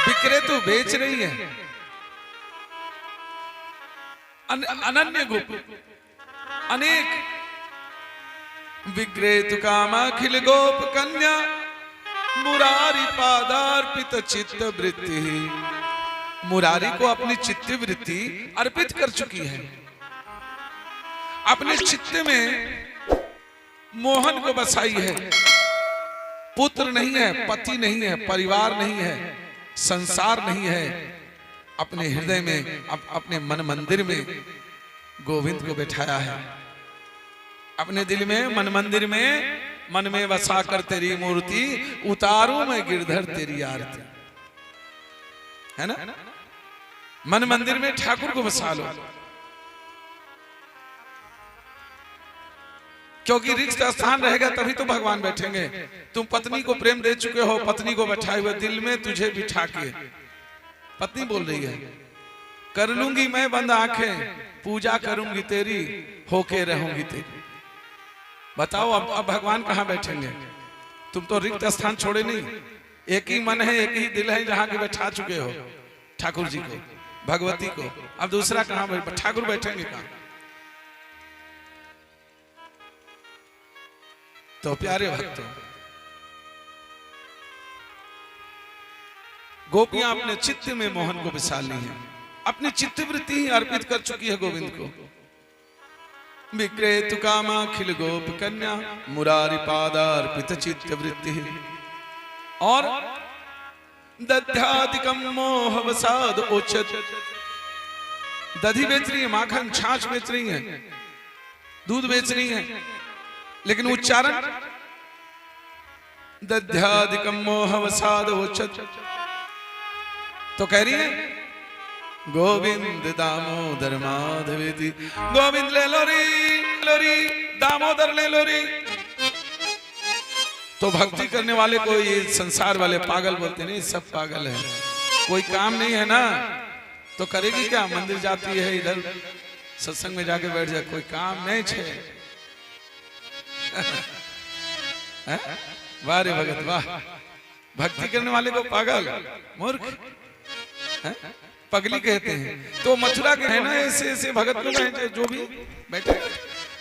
विक्रेतु बेच रही है, अनन्य गोप अनेक विक्रेतु कामाखिल गोप कन्या मुरारी पादार्पित चित्त वृत्ति। मुरारी को अपनी चित्त वृत्ति अर्पित कर चुकी है। अपने चित्त में मोहन को बसाई है। पुत्र नहीं है, पति नहीं है, परिवार नहीं है, संसार नहीं है। अपने हृदय में, अपने मन मंदिर में गोविंद को बैठाया है। अपने दिल में, मन मंदिर में, मन में बसा कर तेरी मूर्ति उतारूं मैं गिरधर तेरी आरती। है ना? मन मंदिर में ठाकुर को बसा लो, क्योंकि रिक्त स्थान रहेगा तभी तो भगवान बैठेंगे। तुम पत्नी को प्रेम दे चुके हो, पत्नी को बैठाए हुए दिल में तुझे बिठा के पत्नी बोल रही है, कर लूंगी मैं बंद आंखें, पूजा करूंगी तेरी, होके रहूंगी तेरी। बताओ अब भगवान कहाँ बैठेंगे? तुम तो रिक्त स्थान छोड़े नहीं। एक ही मन है, एक ही दिल है जहां के बैठा चुके हो ठाकुर जी को, भगवती को। अब दूसरा कहां? ठाकुर बैठेंगे कहां? तो प्यारे भक्तों, गोपियां अपने चित्त में मोहन को बिसा ली है, अपनी चित्त वृत्ति ही अर्पित कर चुकी है गोविंद को। विक्रेतु कामाखिल गोप कन्या मुरारी पादार्पित चित्त वृत्ति। और दध्यादिकम मोहवसाद ओचत। दधी बेच रही है, माखन छाछ बेच रही है, दूध बेच रही है, लेकिन उच्चारण दध्यादिकम मोहवसाद ओचत। तो कह रही है गोविंद दामोदर माधवेति। गोविंद ले लो री, दामोदर ले लो री। तो भक्ति करने वाले को ये संसार वाले पागल बोलते नहीं, सब पागल है। कोई काम नहीं है ना तो करेगी क्या? मंदिर जाती है, इधर सत्संग में जाके बैठ जाए, कोई काम नहीं छे। वाह रे भगत वाह। भक्ति करने वाले को पागल, मूर्ख, पगली कहते हैं। तो मथुरा के है ना ऐसे ऐसे भगत लोग हैं जो भी बैठे,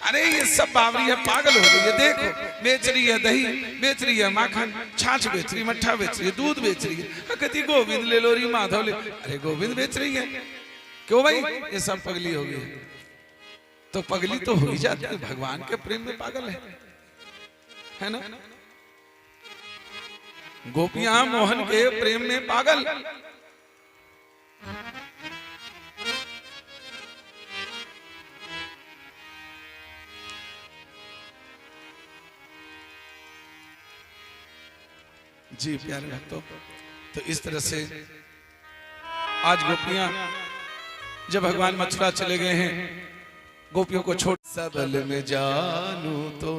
अरे ये सब बावरी है, पागल हो गई है। देखो बेच रही है दही, बेच रही है माखन, छाछ बेच रही है, मट्ठा बेच रही है, दूध बेच रही है। कहती गोविंद ले लो री, माधव ले। अरे गोविंद बेच रही है, क्यों भाई? ये सब पगली हो गई। तो पगली तो हो ही जाती है, भगवान के प्रेम में पागल है ना? गोपियां मोहन के प्रेम में पागल। जी प्यारे भक्तों, तो इस तरह से आज गोपियां जब भगवान मथुरा चले गए हैं, गोपियों को छोड़ सबल में जानू तो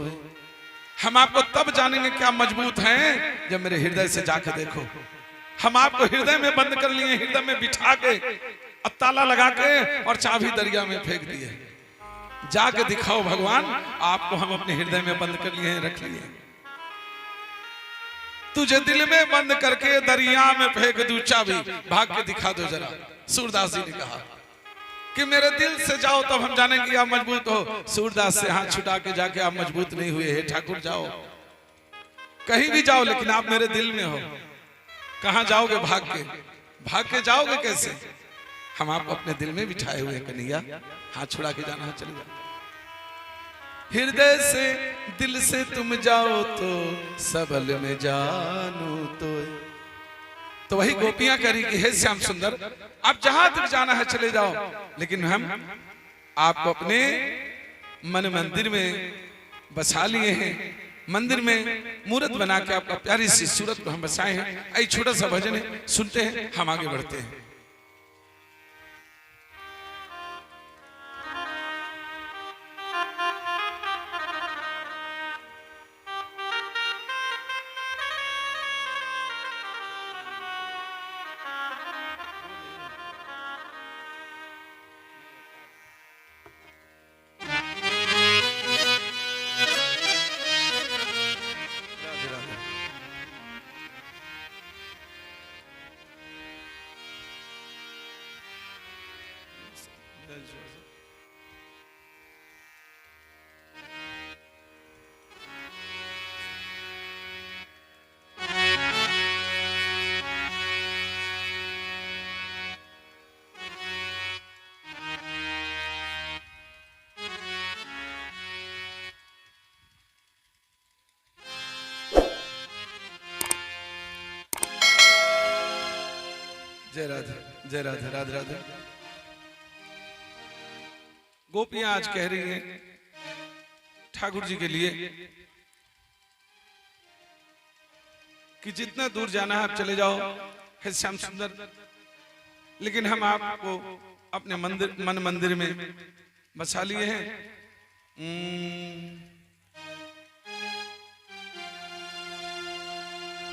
हम आपको तब जानेंगे क्या मजबूत हैं जब मेरे हृदय से जाके देखो। हम आपको हृदय में बंद कर लिए, हृदय में बिठा के ताला लगा के और चाबी दरिया में फेंक दिए। जाके दिखाओ भगवान, आपको हम अपने हृदय में बंद कर लिए हैं, रख लिए। तुझे दिल में बंद करके दरिया में फेंक दूं चाबी, भाग के दिखा दो जरा। सूरदास जी ने कहा कि मेरे दिल से जाओ तब हम जानेंगे आप मजबूत हो। सूरदास से हाथ छुटा के जाके आप मजबूत नहीं हुए। हे ठाकुर जाओ, कहीं भी जाओ, लेकिन आप मेरे दिल में हो। कहां जाओगे? भाग के जाओगे कैसे? हम आपको अपने दिल में बिठाए हुए कन्हैया, हाथ छुड़ा के जाना है, चले जाओ। हृदय से दिल से तुम जाओ तो सबल में जानू तो वही गोपियां करी कि हे श्याम सुंदर, आप जहां तक जाना है चले जाओ, लेकिन हम आपको अपने मन मंदिर में बसा लिए हैं। मंदिर में मूर्त बना के आपका प्यारी सी सूरत को हम बसाए हैं। आई छोटा सा भजन है, सुनते हैं, हम आगे बढ़ते हैं। जय राधे, जय राधे, राधे राधे। गोपियां आज कह रही हैं ठाकुर जी के लिए कि जितना दूर जाना है आप चले जाओ, है श्याम सुंदर, लेकिन हम आपको अपने मंदिर मन मंदिर में बसा लिए हैं।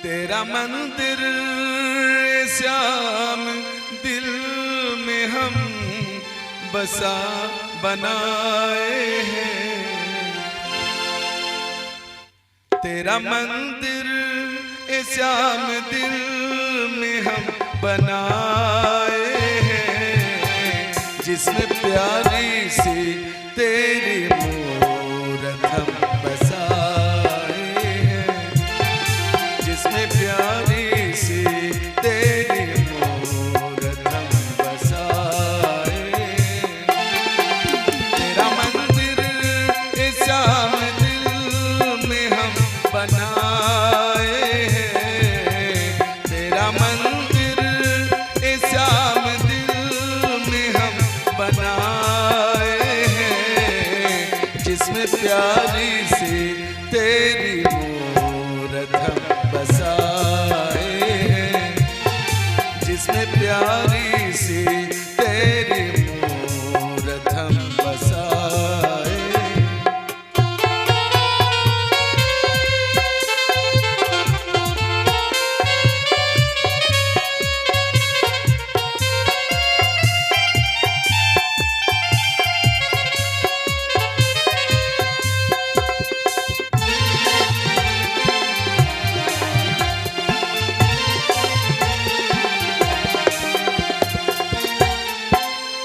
तेरा मंदिर श्याम दिल में हम बसा बनाए हैं, तेरा मंदिर श्याम दिल में हम बनाए हैं, जिसमें प्यारी सी तेरी मूरत हम बसाए हैं, जिसमें प्यारी सी तेरी मूरत हम बसाए हैं। तेरा मंदिर श्याम दिल में हम बनाए हैं, तेरा मंदिर श्याम दिल में हम बनाए हैं, जिसमें प्यारी सी तेरी मूरत हम बसाए हैं, जिसमें प्यारी सी तेरी मूरत हम बसाए।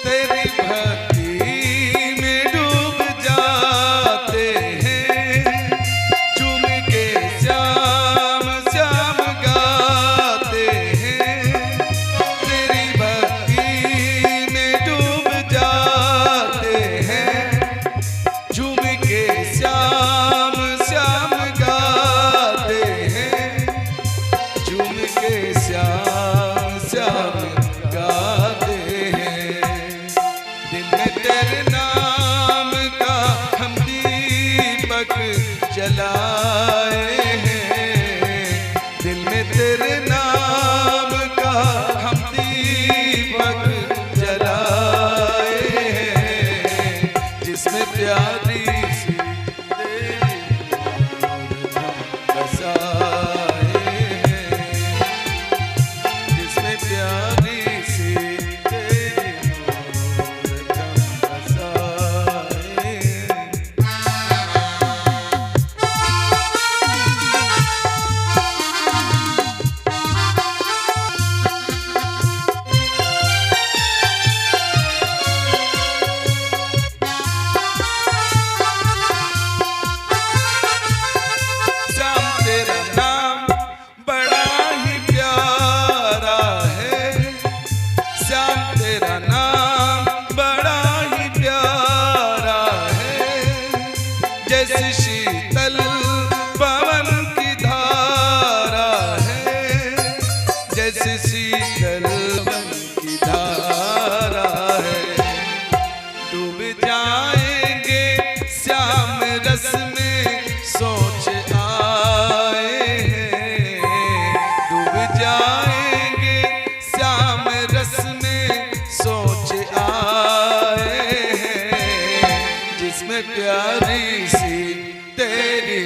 तेरी भक्ति में डूब जाते हैं, झूम के श्याम श्याम गाते हैं। तेरी भक्ति में डूब जाते हैं, झूम के श्याम श्याम गाते हैं, झूम के श्याम श्याम गाते हैं। दिल में तेरे नाम का हम दीपक जलाए हैं, दिल में तेरे नाम का हम दीपक जलाए हैं, जिसमें प्यारी सी तेरी मूरत हम बसाए हैं, जिसमें प्यारी सी तेरी मूरत हम बसाए हैं। श्याम तेरा नाम बड़ा ही प्यारा है, श्याम तेरा नाम बड़ा ही प्यारा है, जैसे शीतल पवन की धारा है, जैसे शीतल पवन की धारा है। डूब जाएंगे श्याम रस में सोच आए हैं, डूब जाएंगे श्याम रस में सोच आए हैं, जिसमें प्यारी सी तेरी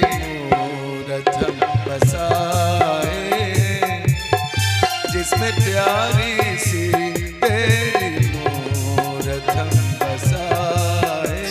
मूरत हम बसाए हैं, जिसमें प्यारी सी तेरी मूरत हम बसाए।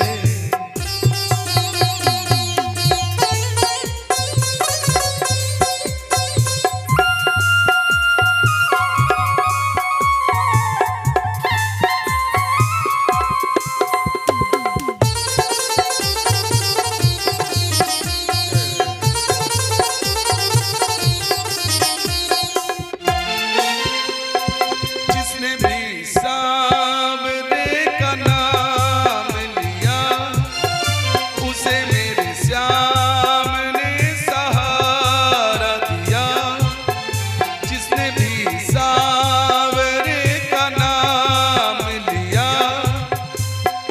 भी सावरे का नाम लिया,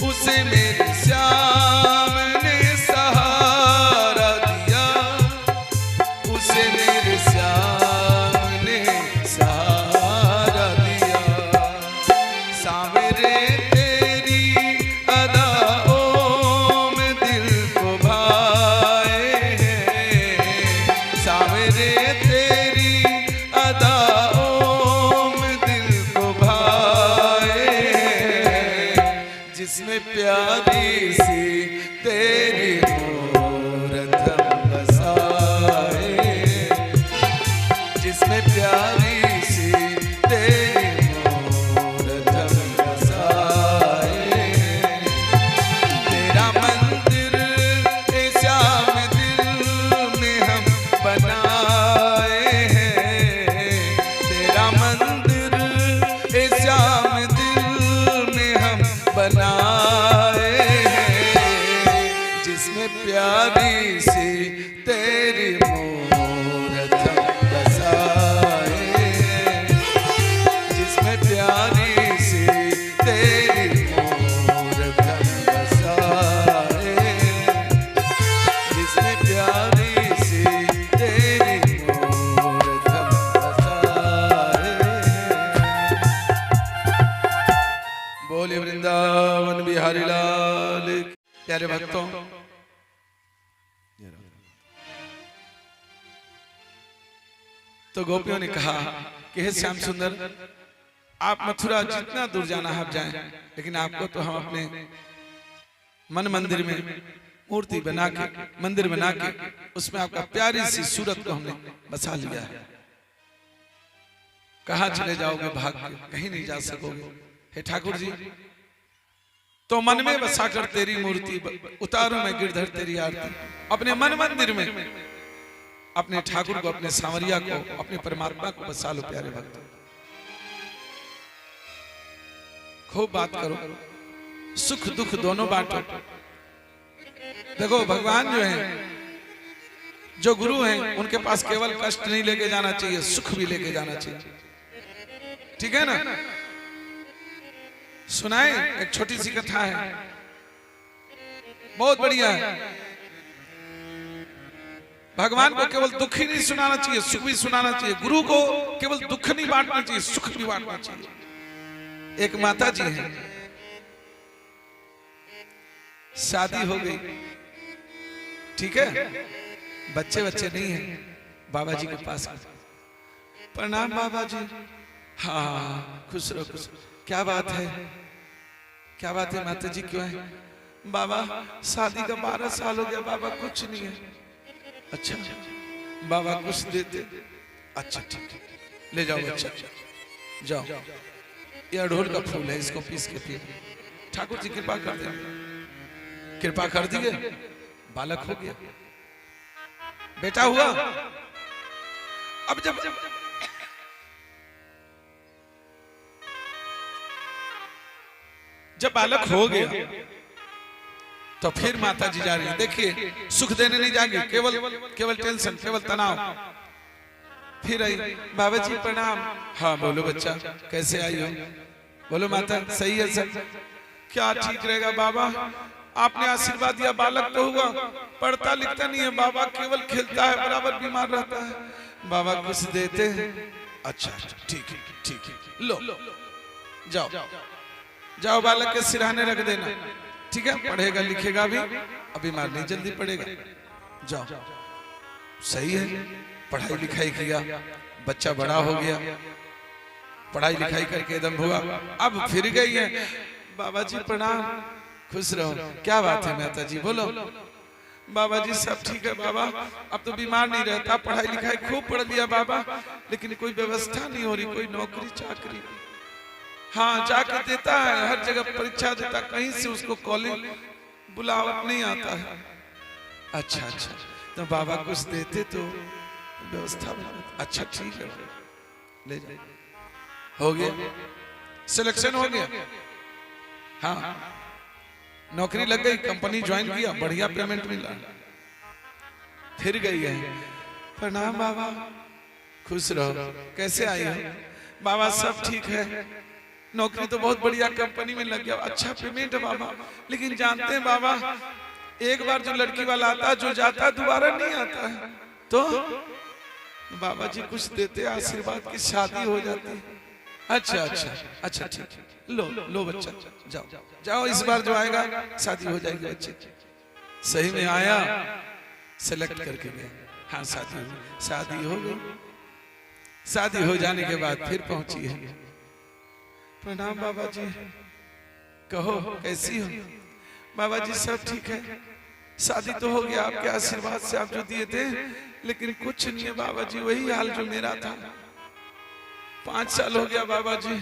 उसे मेरे श्याम ने सहारा दिया, उसे मेरे श्याम ने सहारा दिया। सावरे तेरी अदाओं में दिल को भाए हैं, सावरे तेरी अदाओं में दिल को भाए हैं, जिसमें प्यारी सी तेरी मूरत हम बसाए, जिसमें प्यारी सी तेरी मूरत हम बसाए। तेरा मंदिर ए श्याम दिल में हम बनाए हैं, तेरा मंदिर ए श्याम दिल में हम बनाए हैं, जिसमें प्यारी सी तेरी मूरत हम बसाए, जिसमें प्यारी सी तेरी मूरत हम बसाए, जिसमें प्यारी सी तेरी मूरत हम बसाए। बोले वृंदावन बिहारी लाल की। प्यारे भक्तों, तो गोपियों ने कहा कि हे श्याम सुंदर, आप मथुरा जितना दूर जाना है आप जाएं, लेकिन आपको तो हम अपने मन मंदिर में मूर्ति बना के, मंदिर बना के उसमें आपका प्यारी सी सूरत को हमने बसा लिया है। कहाँ चले जाओगे भाग के, कहीं नहीं जा सकोगे। हे ठाकुर जी, तो मन में बसाकर तेरी मूर्ति उतारूं मैं गिरधर तेरी आरती, अपने मन मंदिर में अपने ठाकुर को, अपने सांवरिया को, अपने परमात्मा को बसा लो। प्यारे भक्त, खूब बात करो, सुख दुख दोनों बांटो। देखो भगवान जो हैं, जो गुरु हैं, उनके पास केवल कष्ट नहीं लेके जाना चाहिए, सुख भी लेके जाना चाहिए। ठीक है ना? सुनाए, एक छोटी सी कथा है, बहुत बढ़िया है। भगवान को केवल दुख ही नहीं सुनाना चाहिए, सुख भी सुनाना चाहिए। गुरु को केवल दुख नहीं बांटना चाहिए, सुख भी बांटना चाहिए। एक माता जी हैं, शादी हो गई, ठीक है, बच्चे नहीं हैं, बाबा जी के पास। प्रणाम बाबा जी। हाँ खुश रहो, खुश। क्या बात है, क्या बात है माता जी, क्यों है? बाबा शादी का 12 साल हो गया बाबा, कुछ नहीं है। अच्छा बाबा कुछ देते? अच्छा ठीक है, ले जाओ बच्चा, जाओ, ये अड़हुल का फूल है, इसको पीस के पी। ठाकुर जी कृपा कर दे, कृपा कर दिए, बालक हो गया, बेटा हुआ। अब जब बालक हो गया तो फिर माता जी जा रही है। देखिए, सुख देने नहीं जाएंगे, केवल टेंशन, केवल तनाव। फिर आई, बाबा जी प्रणाम। हाँ बोलो बच्चा, कैसे आई हो? बोलो माता सही है सब? क्या ठीक रहेगा बाबा, आपने आशीर्वाद दिया, बालक तो हुआ, पढ़ता लिखता नहीं है बाबा, केवल खेलता है, बराबर बीमार रहता है। बाबा कुछ देते हैं? अच्छा ठीक है, ठीक है, लो जाओ जाओ, बालक के सिरहाने रख देना, ठीक है, पढ़ेगा लिखेगा भी, अब बीमार नहीं जल्दी पड़ेगा। जाओ, सही है, पढ़ाई लिखाई किया, बच्चा बड़ा हो गया, पढ़ाई लिखाई करके एकदम हुआ। अब फिर गई है, बाबा जी प्रणाम, खुश रहो। क्या बात है माता जी, बोलो। बाबा जी सब ठीक है बाबा, अब तो बीमार नहीं रहता, पढ़ाई लिखाई खूब पढ़ लिया बाबा, लेकिन कोई व्यवस्था नहीं हो रही, कोई नौकरी चाकरी। हाँ जाके देता है, हर जगह परीक्षा देता, कहीं से उसको कॉलिंग बुलावट नहीं आता है। अच्छा अच्छा, तो बाबा कुछ देते तो व्यवस्था। अच्छा ठीक है, ले जाए। हो गया, सिलेक्शन हो गया, हाँ नौकरी लग गई, कंपनी ज्वाइन किया, बढ़िया पेमेंट मिला। फिर गई है, प्रणाम बाबा। खुश रहो। कैसे आई हो? बाबा सब ठीक है, नौकरी तो बहुत बढ़िया कंपनी में लग गया, अच्छा पेमेंट है बाबा, लेकिन जानते हैं बाबा एक बार जो लड़की वाला आता है जो जाता है दोबारा नहीं आता है, तो बाबा जी कुछ देते आशीर्वाद की शादी हो जाती है। अच्छा अच्छा अच्छा ठीक, लो लो बच्चा जाओ जाओ, इस बार जो आएगा शादी हो जाएगी बच्चे। सही में आया, सेलेक्ट करके गया, हाँ शादी हो गई। शादी हो जाने के बाद फिर पहुंची है, प्रणाम बाबा जी, कहो कैसी हो? बाबा जी सब ठीक है, शादी तो हो गया आपके आशीर्वाद से, आप जो दिए थे, लेकिन कुछ नहीं है बाबा जी, वही हाल जो मेरा था। 5 साल हो गया बाबा जी,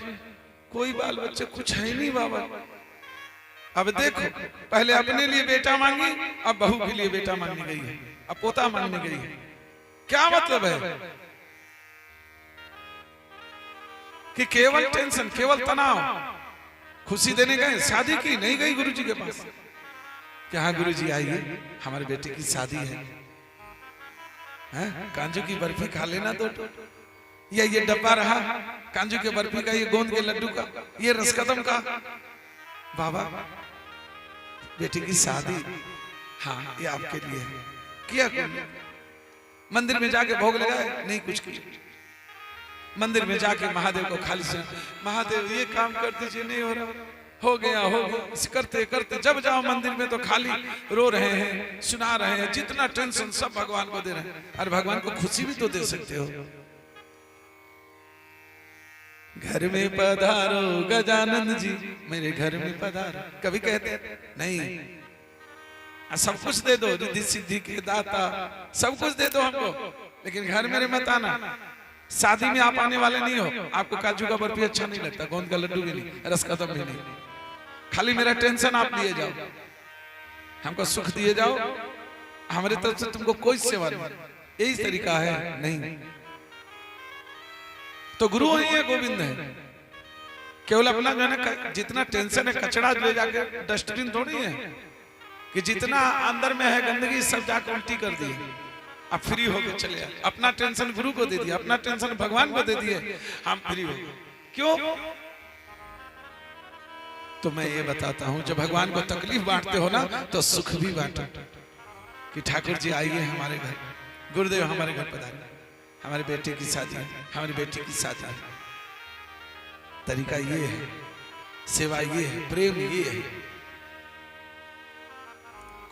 कोई बाल बच्चे कुछ है ही नहीं बाबा। अब देखो, पहले अपने लिए बेटा मांगी, अब बहू के लिए बेटा मांगने गई है, अब पोता मांगने गई है। क्या मतलब है कि केवल टेंशन, केवल तनाव, खुशी देने गए, शादी की नहीं गई गुरुजी के पास। क्या गुरुजी आइए, हमारे बेटे की शादी है, कांजू की बर्फी खा लेना दो, या ये डब्बा रहा कांजू के बर्फी का, ये गोंद के लड्डू का, ये रसकदम का। बाबा बेटे की शादी, हाँ ये आपके लिए है। किया मंदिर में जाके भोग लगाए, नहीं कुछ किया। मंदिर में जाके महादेव को खाली से, महादेव ये काम कर दीजिए, नहीं हो रहा, हो गया करते करते जब जाओ मंदिर में तो खाली रो रहे हैं, सुना रहे हैं, जितना टेंशन सब भगवान को दे रहे हैं। अरे भगवान को खुशी भी तो दे सकते हो। घर में पधारो गजानन जी, मेरे घर में पधारो, कभी कहते नहीं, सब कुछ दे दो, रिद्धि सिद्धि के दाता, सब कुछ दे दो हमको, लेकिन घर मेरे मत आना। शादी में आप आने वाले नहीं हो, आपको काजू का बर्फी अच्छा नहीं लगता, गोंद का लड्डू भी नहीं, रसकदम भी नहीं, खाली मेरा टेंशन आप लिए जाओ, हमको सुख दिए जाओ, हमारे तरफ से तुमको कोई सेवा नहीं। यही तरीका है? नहीं, तो गुरु है, गोविंद है, केवल अपना जो है जितना टेंशन है कचड़ा ले जाके डस्टबिन थोड़ी है कि जितना अंदर में है गंदगी सब जाकर उल्टी कर दी, अब फ्री होके चले। अपना टेंशन गुरु को दे दिया, अपना टेंशन भगवान को दे दिए, हम फ्री हो गए। क्यों? तो मैं ये बताता हूं, जब भगवान को तकलीफ बांटते हो ना तो सुख भी बांटो, कि ठाकुर जी आइए हमारे घर, गुरुदेव हमारे घर पधारिए, हमारे बेटे की शादी है, हमारी बेटी की शादी है। तरीका ये है, सेवा ये है, प्रेम ये है।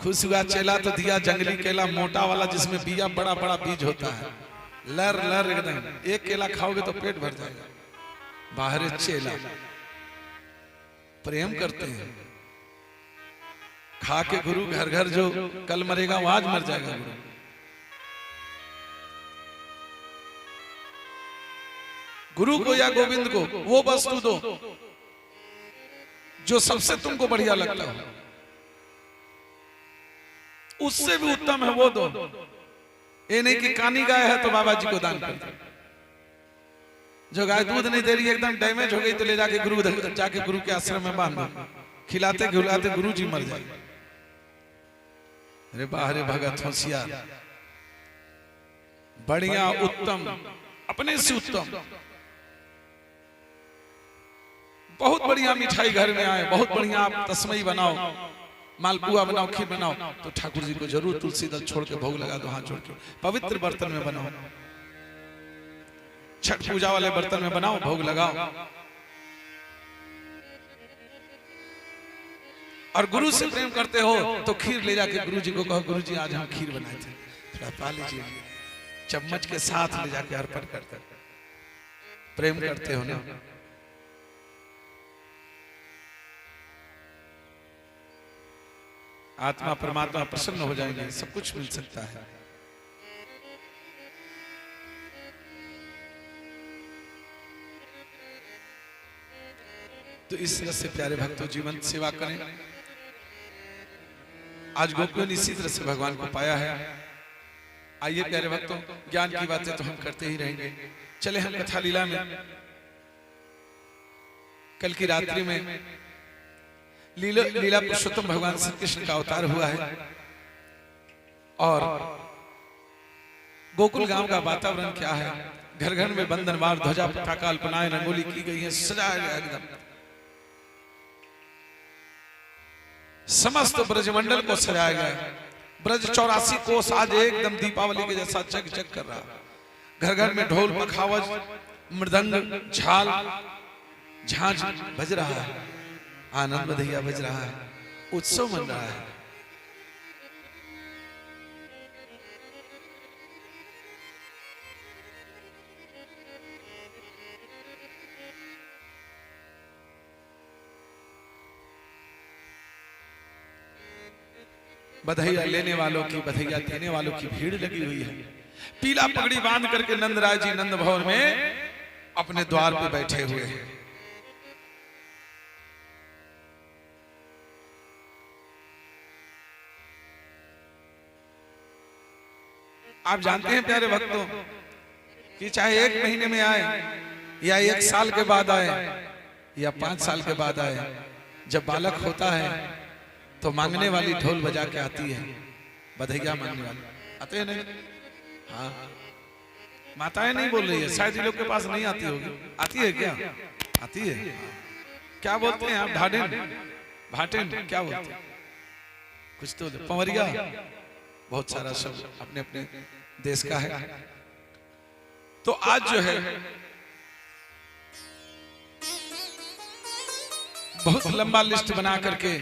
खुश हुआ चेला तो दिया जंगली केला, मोटा वाला जिसमें बिया बड़ा बड़ा बीज होता है, लर लर एकदम, एक केला खाओगे तो पेट भर जाएगा। बाहर चेला प्रेम करते हैं, खा के गुरु घर घर जो कल मरेगा वो आज मर जाएगा। गुरु को या गोविंद को वो वस्तु दो जो सबसे तुमको बढ़िया लगता हो, उससे भी उत्तम है वो दो। ये नहीं कि कानी गाय है तो बाबा जी को दान कर दो, जो गाय दूध नहीं दे रही एकदम डैमेज हो गई तो ले जाके गुरु के आश्रम में बांध दो, खिलाते खिलाते गुरु जी मर जाए। अरे बाहरे भगत होशियार, बढ़िया उत्तम, अपने से उत्तम, बहुत बढ़िया मिठाई घर में आए, बहुत बढ़िया आप तस्मई बनाओ, मालपुआ बनाओ, खीर बनाओ, तो ठाकुर जी को जरूर तुलसी दल छोड़ के भोग लगा दो, हाथ जोड़ के पवित्र बर्तन में बनाओ, छठ पूजा वाले बर्तन में बनाओ, भोग लगाओ। और गुरु से प्रेम करते हो तो खीर ले जाके गुरु जी को कहो, गुरु जी आज हम खीर बनाए थे, थोड़ा पा लीजिए, चम्मच के साथ ले जाके अर्पण करते। प्रेम करते हो ना, आत्मा परमात्मा प्रसन्न हो जाएंगे, सब कुछ मिल सकता है। तो इस तरह से प्यारे भक्तों जीवन सेवा करें। आज गोपियों ने इसी तरह से भगवान को पाया है। आइए प्यारे भक्तों, ज्ञान की बातें तो हम करते ही रहेंगे। चले हम कथा लीला में। कल की रात्रि में लीला पुरुषोत्तम भगवान श्री कृष्ण का अवतार हुआ है और गोकुल गांव का वातावरण क्या है, घर घर में बंधनवार ध्वजा पताका अल्पनाएं रंगोली की गई है, सजाया गया एकदम। समस्त ब्रजमंडल को सजाया गया है। ब्रज 84 कोस आज एकदम दीपावली के जैसा चक कर रहा। घर घर में ढोल मखावज मृदंग झाल झांझ बज रहा है, आनंद बधैया बज रहा है, उत्सव मन रहा है। बधैया लेने वालों की, बधैया देने वालों की भीड़ लगी हुई है। पीला पगड़ी बांध करके नंदराय जी नंद भवन में अपने द्वार पे बैठे हुए हैं। आप जानते हैं प्यारे भक्तों कि चाहे 1 महीने में आए या 1 साल के बाद आए या 5 साल के बाद आए, जब बालक होता है तो मांगने वाली ढोल बजा के आती है। बधैया मांगने वाली आते हैं नहीं? हाँ, माताएं नहीं बोल रही है, शायद ये लोग के पास नहीं आती होगी। आती है क्या? आती है। क्या बोलते हैं आप? ढाडेन, भाटेन, क्या बोलते हैं? कुछ तो पंवरिया, बहुत सारा शब्द अपने अपने देश का है। तो आज जो है बहुत लंबा लिस्ट बना करके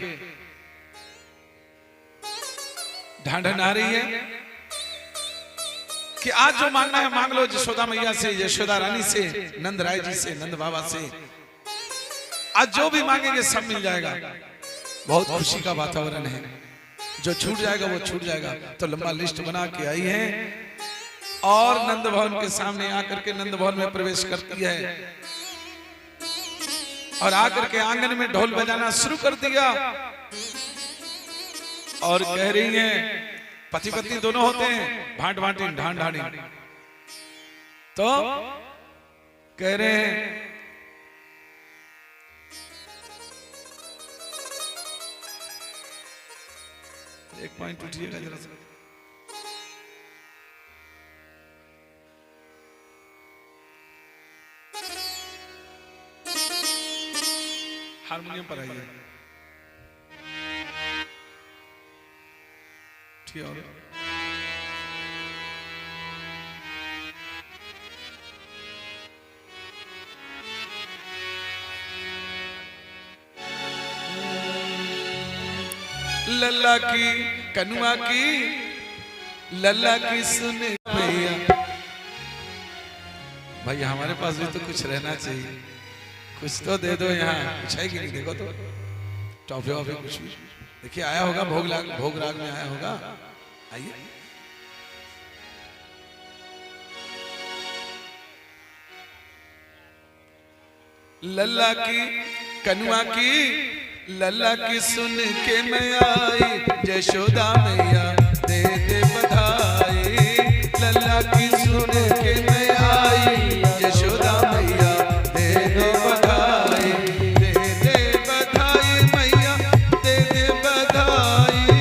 ढांढन आ रही है कि आज जो मांगना है मांग लो, यशोदा मैया से, यशोदा रानी से, नंद राय जी से, नंद बाबा से। आज जो भी मांगेंगे सब मिल जाएगा। बहुत खुशी का वातावरण है। जो छूट जाएगा वो छूट जाएगा। तो लंबा लिस्ट बना के आई है और नंद भवन के सामने आकर के नंद भवन में प्रवेश करती है और आकर के आंगन में ढोल बजाना शुरू कर दिया और कह रही हैं, पति पत्नी दोनों होते हैं, भांट भांटिन ढांड ढांडिन। तो कह रहे हैं, एक पॉइंट उठिएगा जरा सा। हारमोनियम पर आइए। ठीक है। लल्ला की कनुआ की, लल्ला की सुन भैया। भाई हमारे पास भी तो कुछ रहना चाहिए, कुछ तो दे दो। यहाँ कुछ है कि नहीं? देखो तो टॉफी वॉफी कुछ भी देखिए आया होगा, भोग राग में आया होगा। आइए। लल्ला की कनुआ की, लल्ला की सुन के मैं आई, यशोदा मैया दे दे बधाई। लल्ला की सुन के मैं आई, यशोदा मैया दे दे बधाई। दे दे बधाई मैया, दे दे बधाई,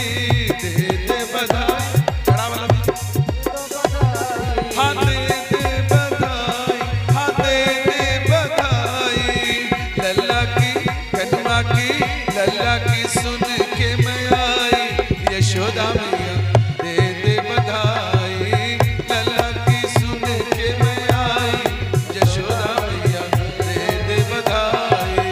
दे दे बधाई। खड़ा वाला हाँ, दे दे बधाई, हाँ दे दे बधाई। लल्ला की कनुआ की, लल्ला की सुन के मैं आई, यशोदा मैया दे दे बधाई। लल्ला की सुन के मैं आई, यशोदा मैया दे दे बधाई।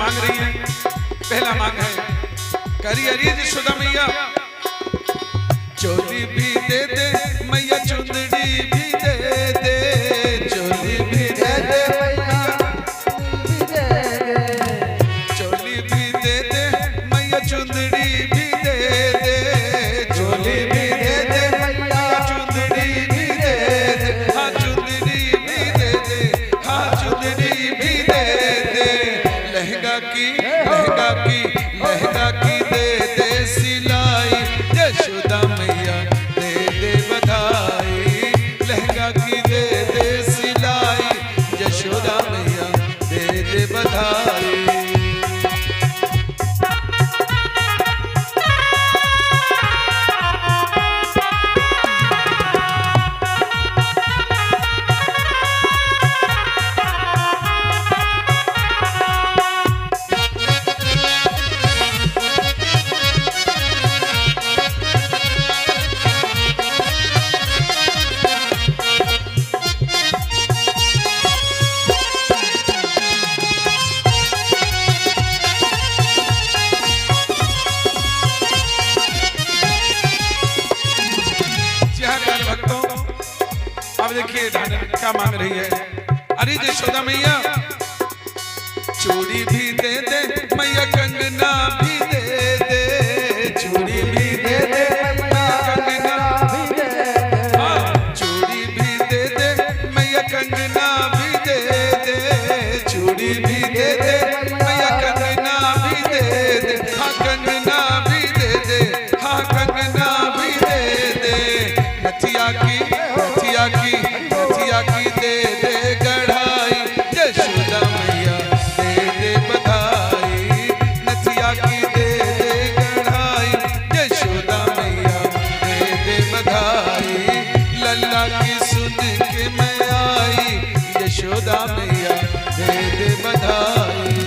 मांग रही है। पहला मांग है, करी अरी यशोदा मैया चोली भी दे दे मैया चुंदड़ी भी दे दे, चोली भी दे दे मैया चोली भी दे दे मैया चुंदड़ी भी दे दे, चोली भी दे दे मैया चुंदड़ी भी दे दे, हाँ चुंदड़ी भी दे दे, हाँ चुंदड़ी भी दे दे। लहंगा की दे दे सिलाई, यशोदा मैया दे दे बधाई। लहंगा की दे दे सिलाई, यशोदा मैया दे दे बधाई। अब देखिए क्या मांग रही है। अरे यशोदा मैया चूड़ी भी दे दे मैया कंगना भी दे दे, चूड़ी भी दे दे मैया कंगना भी दे दे, हाँ चूड़ी भी दे दे मैया कंगना भी दे दे, चूड़ी भी दे दे मैया कंगना भी दे दे, हाँ कंगना भी दे दे, हाँ कंगना भी दे दे। नथिया की दे दे गढ़ाई, यशोदा मैया दे दे बधाई। नथिया की दे दे गढ़ाई, यशोदा मैया दे दे बधाई। लल्ला की सुन के मैं आई, यशोदा मैया दे दे बधाई।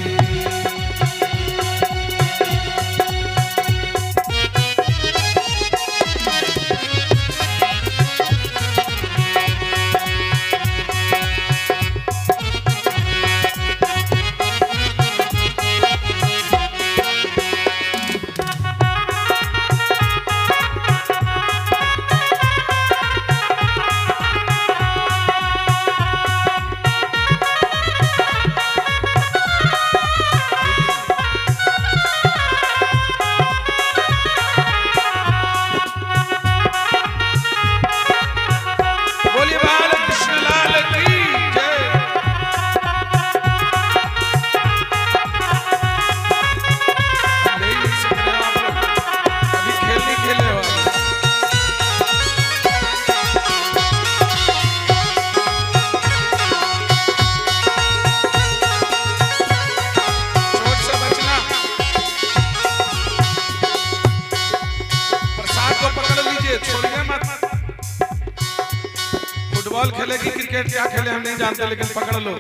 फुटबॉल खेलेगी क्रिकेट क्या खेले हम नहीं जानते, लेकिन पकड़ लो।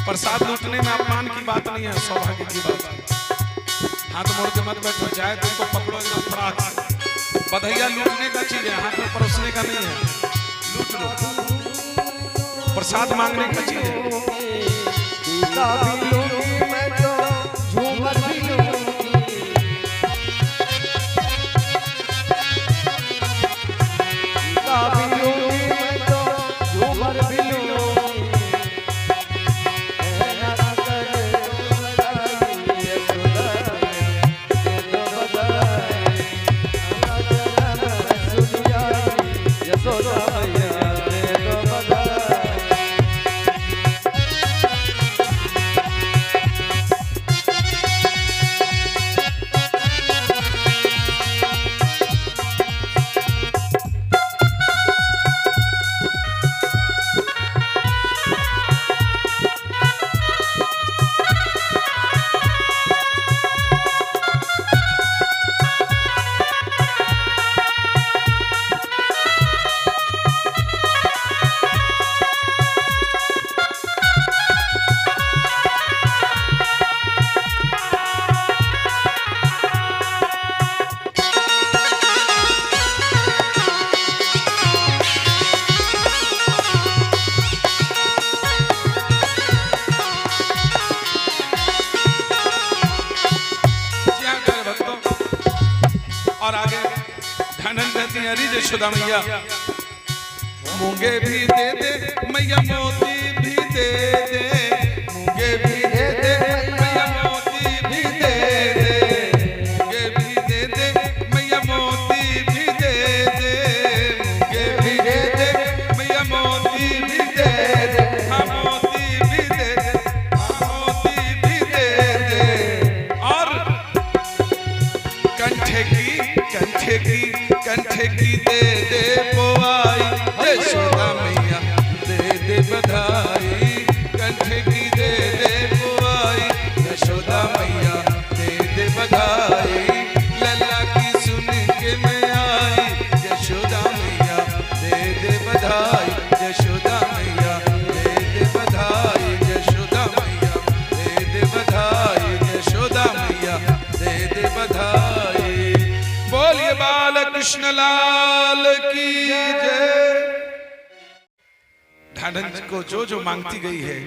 प्रसाद लूटने में अपमान की बात नहीं है, सौभाग्य की बात है। हाथ मोड़ के मत बैठो, जाए तुमको पकड़ो एकदम फराक। बधाइया लूटने का चीज है, हाथ में परोसने का नहीं है। लूट लो, प्रसाद मांगने का चीज है। यशोदा मैया मूंगे भी दे दे मैया मोती भी दे दे, मूंगे भी दे दे मैया मोती भी दे दे, मूंगे भी दे दे मैया मोती भी दे दे, मूंगे भी दे दे मैया मोती भी दे दे, हाँ मोती भी दे दे, हाँ मोती भी दे दे। और कंठे की दे दे बोआई यशोदा मैया दे दे बधाई, कंठे की दे दे बोआई यशोदा मैया दे दे बधाई, लल्ला की सुन के मैं आई यशोदा मैया दे दे बधाई, यशोदा मैया दे दे बधाई, यशोदा मैया दे दे बधाई, यशोदा मैया दे दे बधाई। बोलिए बाल कृष्ण लाल की जय। ढाढन को जो जो मांगती गई है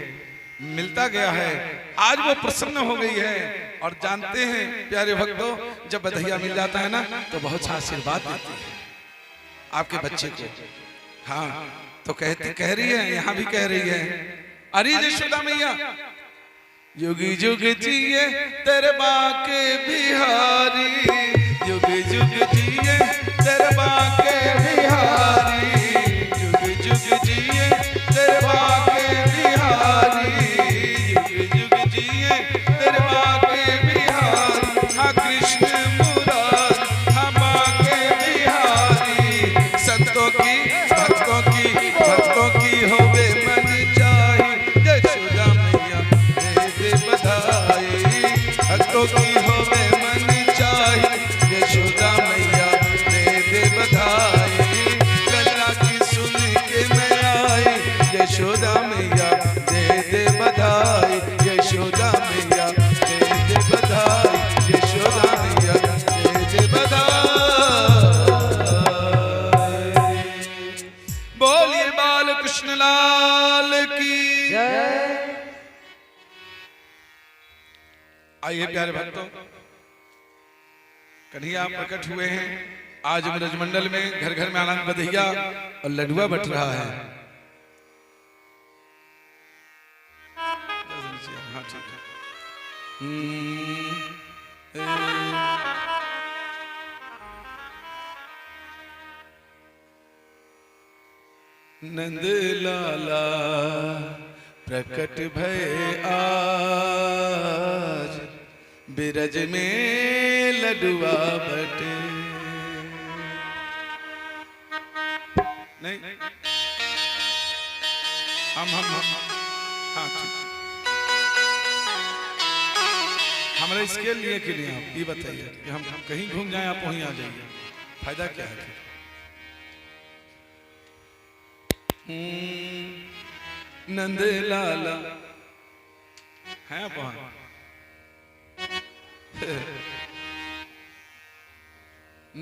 मिलता गया है, आज वो प्रसन्न हो गई है। और जानते हैं प्यारे भक्तों, जब बधाइया मिल जाता है ना तो बहुत सा आशीर्वाद देती है आपके बच्चे को। हाँ तो कह रही है, यहाँ भी कह रही है, अरे यशोदा मैया युग युग जिए तेरे बाके बिहारी, युग युग जिए तेरे बाके बिहारी, युग युग जिए तेरे बाके बिहारी, युग युग जिए तेरे बाके बिहारी, हाँ कृष्ण मुरारी हाँ बाके बिहारी, संतों की भक्तों की होवे मन चाही यशोदा मैया दे दे बधाई, भक्तों की होवे मन चाही यशोदा मैया दे दे बधाई, लल्ला की सुन के मैं आई यशोदा मैया दे दे बधाई, यशोदा मैया दे दे बधाई, यशोदा मैया दे दे बधाई। बोलिए बाल कृष्ण लाल की जय। आइए प्यारे भक्तों, कन्हैया प्रकट हुए हैं आज ब्रजमंडल में, घर घर में आनंद बधैया और लडुआ बट रहा है। हाँ ठीक है। नंद लाला प्रकट भय आज, बिरज में लडुआ बटे। नहीं हम हाँ ठीक, हमारे इसके लिए के लिए आप ये बताइए कि हम कहीं घूम जाएं आप वहीं आ जाइए, फायदा क्या है? नंद लाला है आप वहां?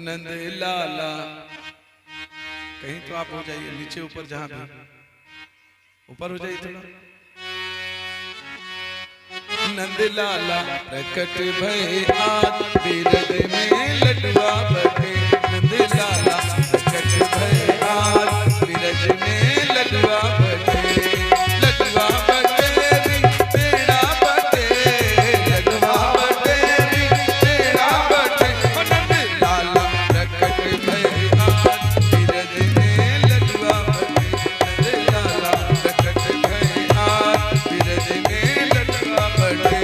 नंद लाला कहीं तो आप हो जाइए, नीचे ऊपर जहां भी ऊपर हो जाइए थोड़ा। नंद लाला प्रकट भय आज, बिरज में लडुआ बटे, नंद लाला प्रकट भय आज, बिरज में लडुआ बटे, लडुआ बटे पेड़ा बटे, लडुआ बटे पेड़ा बटे, नंद लाला प्रकट भय आज, बिरज में लडुआ बटे, नंद लाला प्रकट भय आज, बिरज में लडुआ बटे।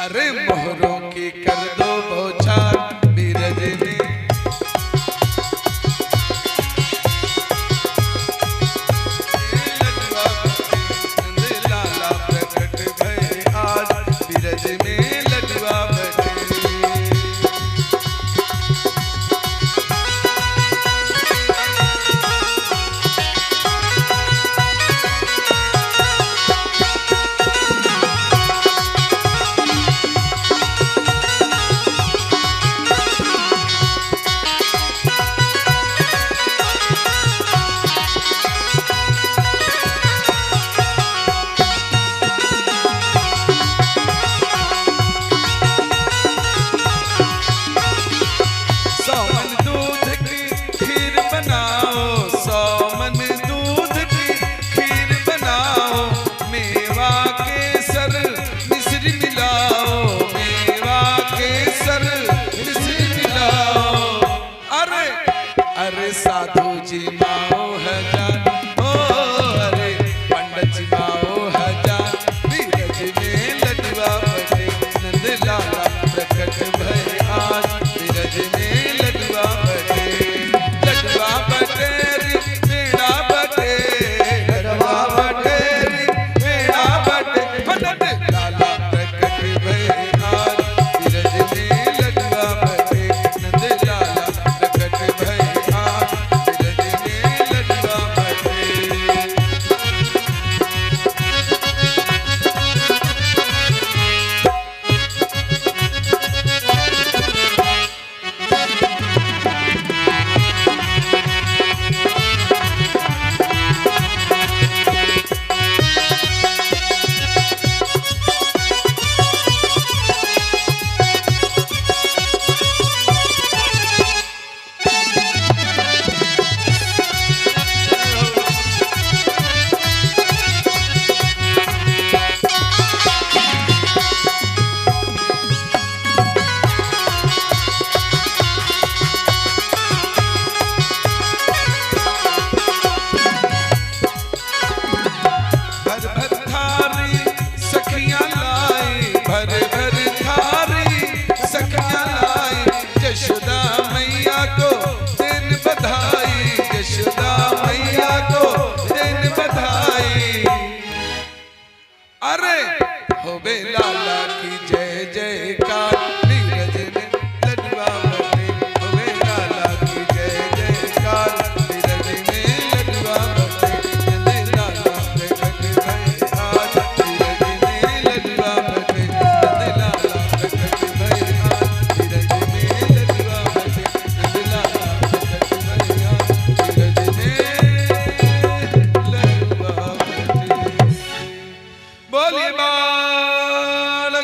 अरे मोहरों की कर दो बौछार बीरज में, लाला प्रकट भय आज बीरज में लडुआ बटे। साधु जी माओ हजार, ओ अरे पंडित जी माओ हजार, बीरज में लडुआ बटे, नंद लाला प्रकट भय आज बीरज में लडुआ बटे। लडुआ बटे रे मेरा बटे, लडुआ बटे रे मेरा बटे, नंद लाला प्रकट भय आज बीरज में लडुआ बटे, नंद लाला प्रकट भय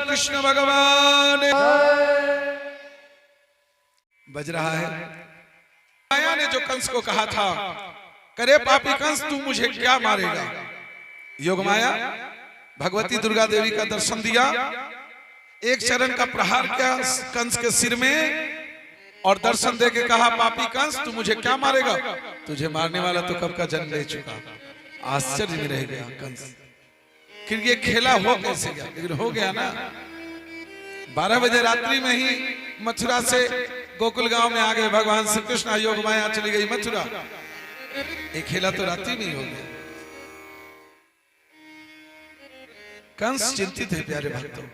कृष्ण भगवान बज रहा है। माया ने जो कंस को कहा था, करे पापी कंस तू मुझे क्या मारेगा, योग माया भगवती दुर्गा देवी का दर्शन दिया, एक चरण का प्रहार किया कंस के सिर में और दर्शन दे के कहा पापी कंस तू मुझे क्या मारेगा, तुझे मारने वाला तो कब का जन्म ले चुका। आश्चर्य में रह गया कंस कि ये खेला हो कैसे गया, लेकिन हो गया ना। 12 बजे रात्रि में ही मथुरा से गोकुल गांव में आ गए भगवान श्री कृष्ण, योग माया चली गई मथुरा। एक खेला तो रात्रि में ही हो गया। कंस चिंतित है प्यारे भक्तों,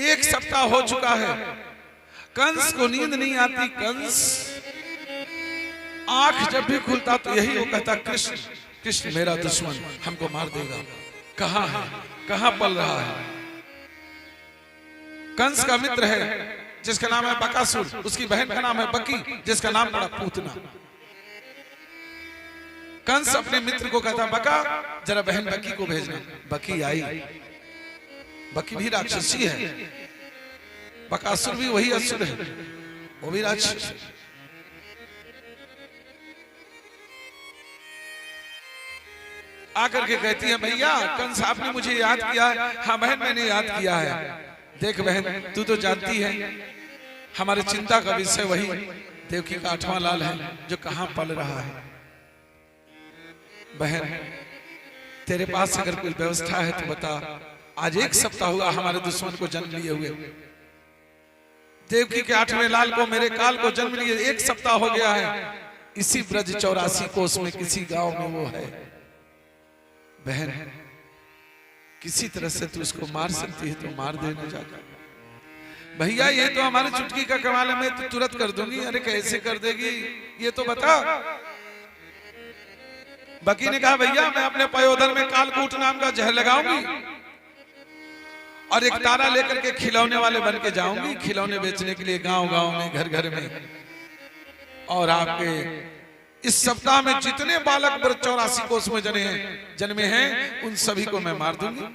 1 सप्ताह हो चुका है, कंस को नींद नहीं आती। कंस आंख जब भी खुलता तो यही वो कहता कृष्ण कृष्ण मेरा दुश्मन हमको मार देगा, कहां है, कहां पल रहा है। कंस का मित्र है जिसका नाम है बकासुर, उसकी बहन का नाम है बकी जिसका नाम पड़ा पूतना। कंस अपने मित्र को कहता बका जरा बहन बकी को भेजना। बकी आई, बकी भी राक्षसी है, बकासुर भी वही असुर है, वो भी राक्षस। आकर के कहती है भैया कंस आपने मुझे याद किया है। हाँ बहन मैंने याद किया है। देख बहन तू तो जानती है हमारी चिंता का विषय वही देवकी का 8वां लाल है जो कहां पल रहा है। बहन तेरे पास अगर कोई व्यवस्था है तो बता, आज 1 सप्ताह हुआ हमारे दुश्मन को जन्म लिए हुए। देवकी के 8वें लाल को, मेरे काल को जन्म लिए 1 सप्ताह हो गया है। इसी ब्रज 84 कोस में किसी गांव में वो है। बहन, किसी तरह से तू उसको मार सकती है तो मार देना जाकर। भैया ये तो हमारी चुटकी का कमाल है, मैं तो तुरंत कर दूंगी। अरे कैसे कर देगी ये तो बता। बकी ने कहा भैया मैं अपने पयोधर में कालकूट नाम का जहर लगाऊंगी और एक तारा लेकर के खिलौने वाले बन के जाऊंगी, खिलौने बेचने के लिए गांव गांव में, घर घर में। और आपके इस सप्ताह में जितने बालक ब्रज 84 कोस में जन्मे हैं उन सभी को मैं मार दूंगी।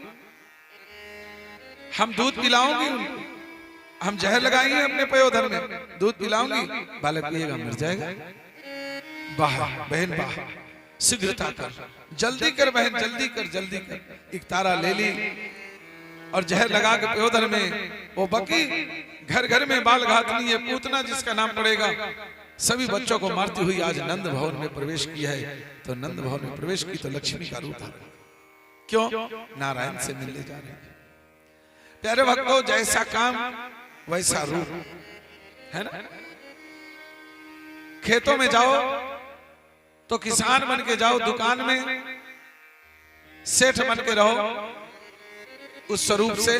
हम दूध पिलाऊंगी उनको, हम जहर लगाएंगे अपने पयोधर में, दूध पिलाऊंगी, बालक पिएगा मर जाएगा। बाहर बहन बाहर, शीघ्रता कर, जल्दी कर बहन, जल्दी कर, जल्दी कर। एक तारा ले ली और जहर लगा के पयोधर में वो बकी घर घर में बाल घातनी है, पूतना जिसका नाम पड़ेगा, सभी बच्चों को मारती हुई आज नंद भवन में प्रवेश किया है। तो नंद भवन में प्रवेश की तो लक्ष्मी का रूप धारण, क्यों? नारायण से मिलने जा रहे हैं। प्यारे भक्तों, जैसा काम वैसा रूप है ना। खेतों में जाओ तो किसान बन के जाओ, दुकान में सेठ बन के रहो उस स्वरूप से।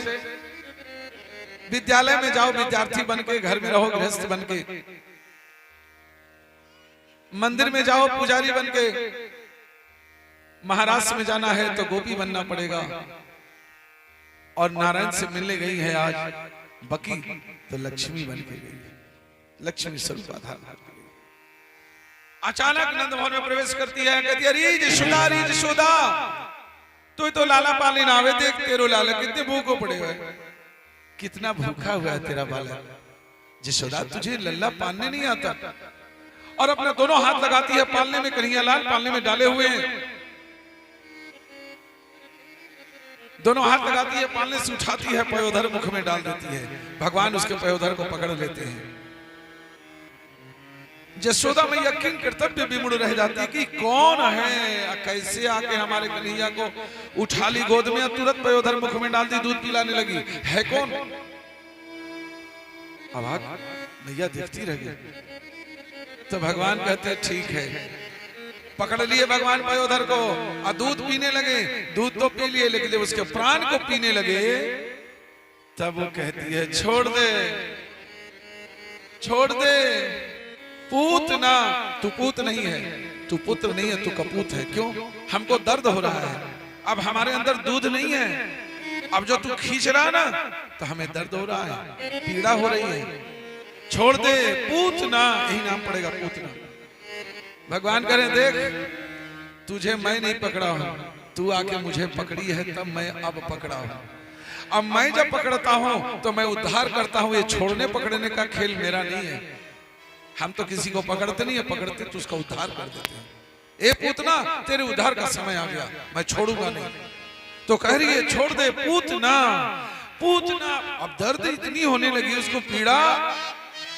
विद्यालय में जाओ विद्यार्थी बन के, घर में रहो गृहस्थ बन के। मंदिर में जाओ पुजारी बन के। महाराष्ट्र में जाना है तो गोपी बनना पड़ेगा। और नारायण से मिलने गई है आज बकी तो लक्ष्मी बन के गई है, लक्ष्मी स्वरूप धारण कर गई। अचानक नंद भवन में प्रवेश करती है, कहती है री जशोदा तो लाला पाले ना आवे, देख तेरो लाला कितने भूखो पड़े हुए, कितना भूखा हुआ है तेरा बालक। जशोदा तुझे लल्ला पालने नहीं आता, और अपने दोनों हाथ लगाती है पालने में, कन्हैया लाल पालने में डाले हुए हैं। दोनों हाथ लगाती है, पालने से उठाती है, पयोधर मुख में डाल देती है। भगवान उसके पयोधर को पकड़ लेते हैं। जसोदा मैया किन कर्तव्य विमुड़ रह जाती कि कौन है, कैसे आके हमारे कन्हैया को उठा ली गोद में, तुरंत पयोधर मुख में डाल दी, दूध पिलाने लगी। है कौन? अब मैया देखती रह गई। तो भगवान कहते ठीक है, पकड़ लिए भगवान पयोधर को और दूध पीने लगे। दूध तो पी लिए, लेकिन जब उसके प्राण को पीने लगे तब वो कहती है छोड़ दे, छोड़ दे, पूत ना, तू पूत नहीं है, तू पुत्र नहीं है, तू कपूत है। क्यों? हमको दर्द हो रहा है, अब हमारे अंदर दूध नहीं है, अब जो तू खींच रहा ना तो हमें दर्द हो रहा है, पीड़ा हो रही है, छोड़ दे, पूतना, यही नाम पड़ेगा पूतना। भगवान कह रहे देख तुझे मैं नहीं पकड़ा हूं, तू आके मुझे पकड़ी है तब मैं अब पकड़ा हूं। अब मैं जब पकड़ता हूं तो मैं उद्धार करता हूं। ये छोड़ने पकड़ने का खेल मेरा नहीं है। हम तो किसी को पकड़ते नहीं है, पकड़ते तो उसका उद्धार कर देते हैं। ए पूतना, तेरे उद्धार का समय आ गया, मैं छोड़ूंगा नहीं। तो कह रही है छोड़ दे पूतना, पूतना। अब दर्द इतनी होने लगी उसको, पीड़ा,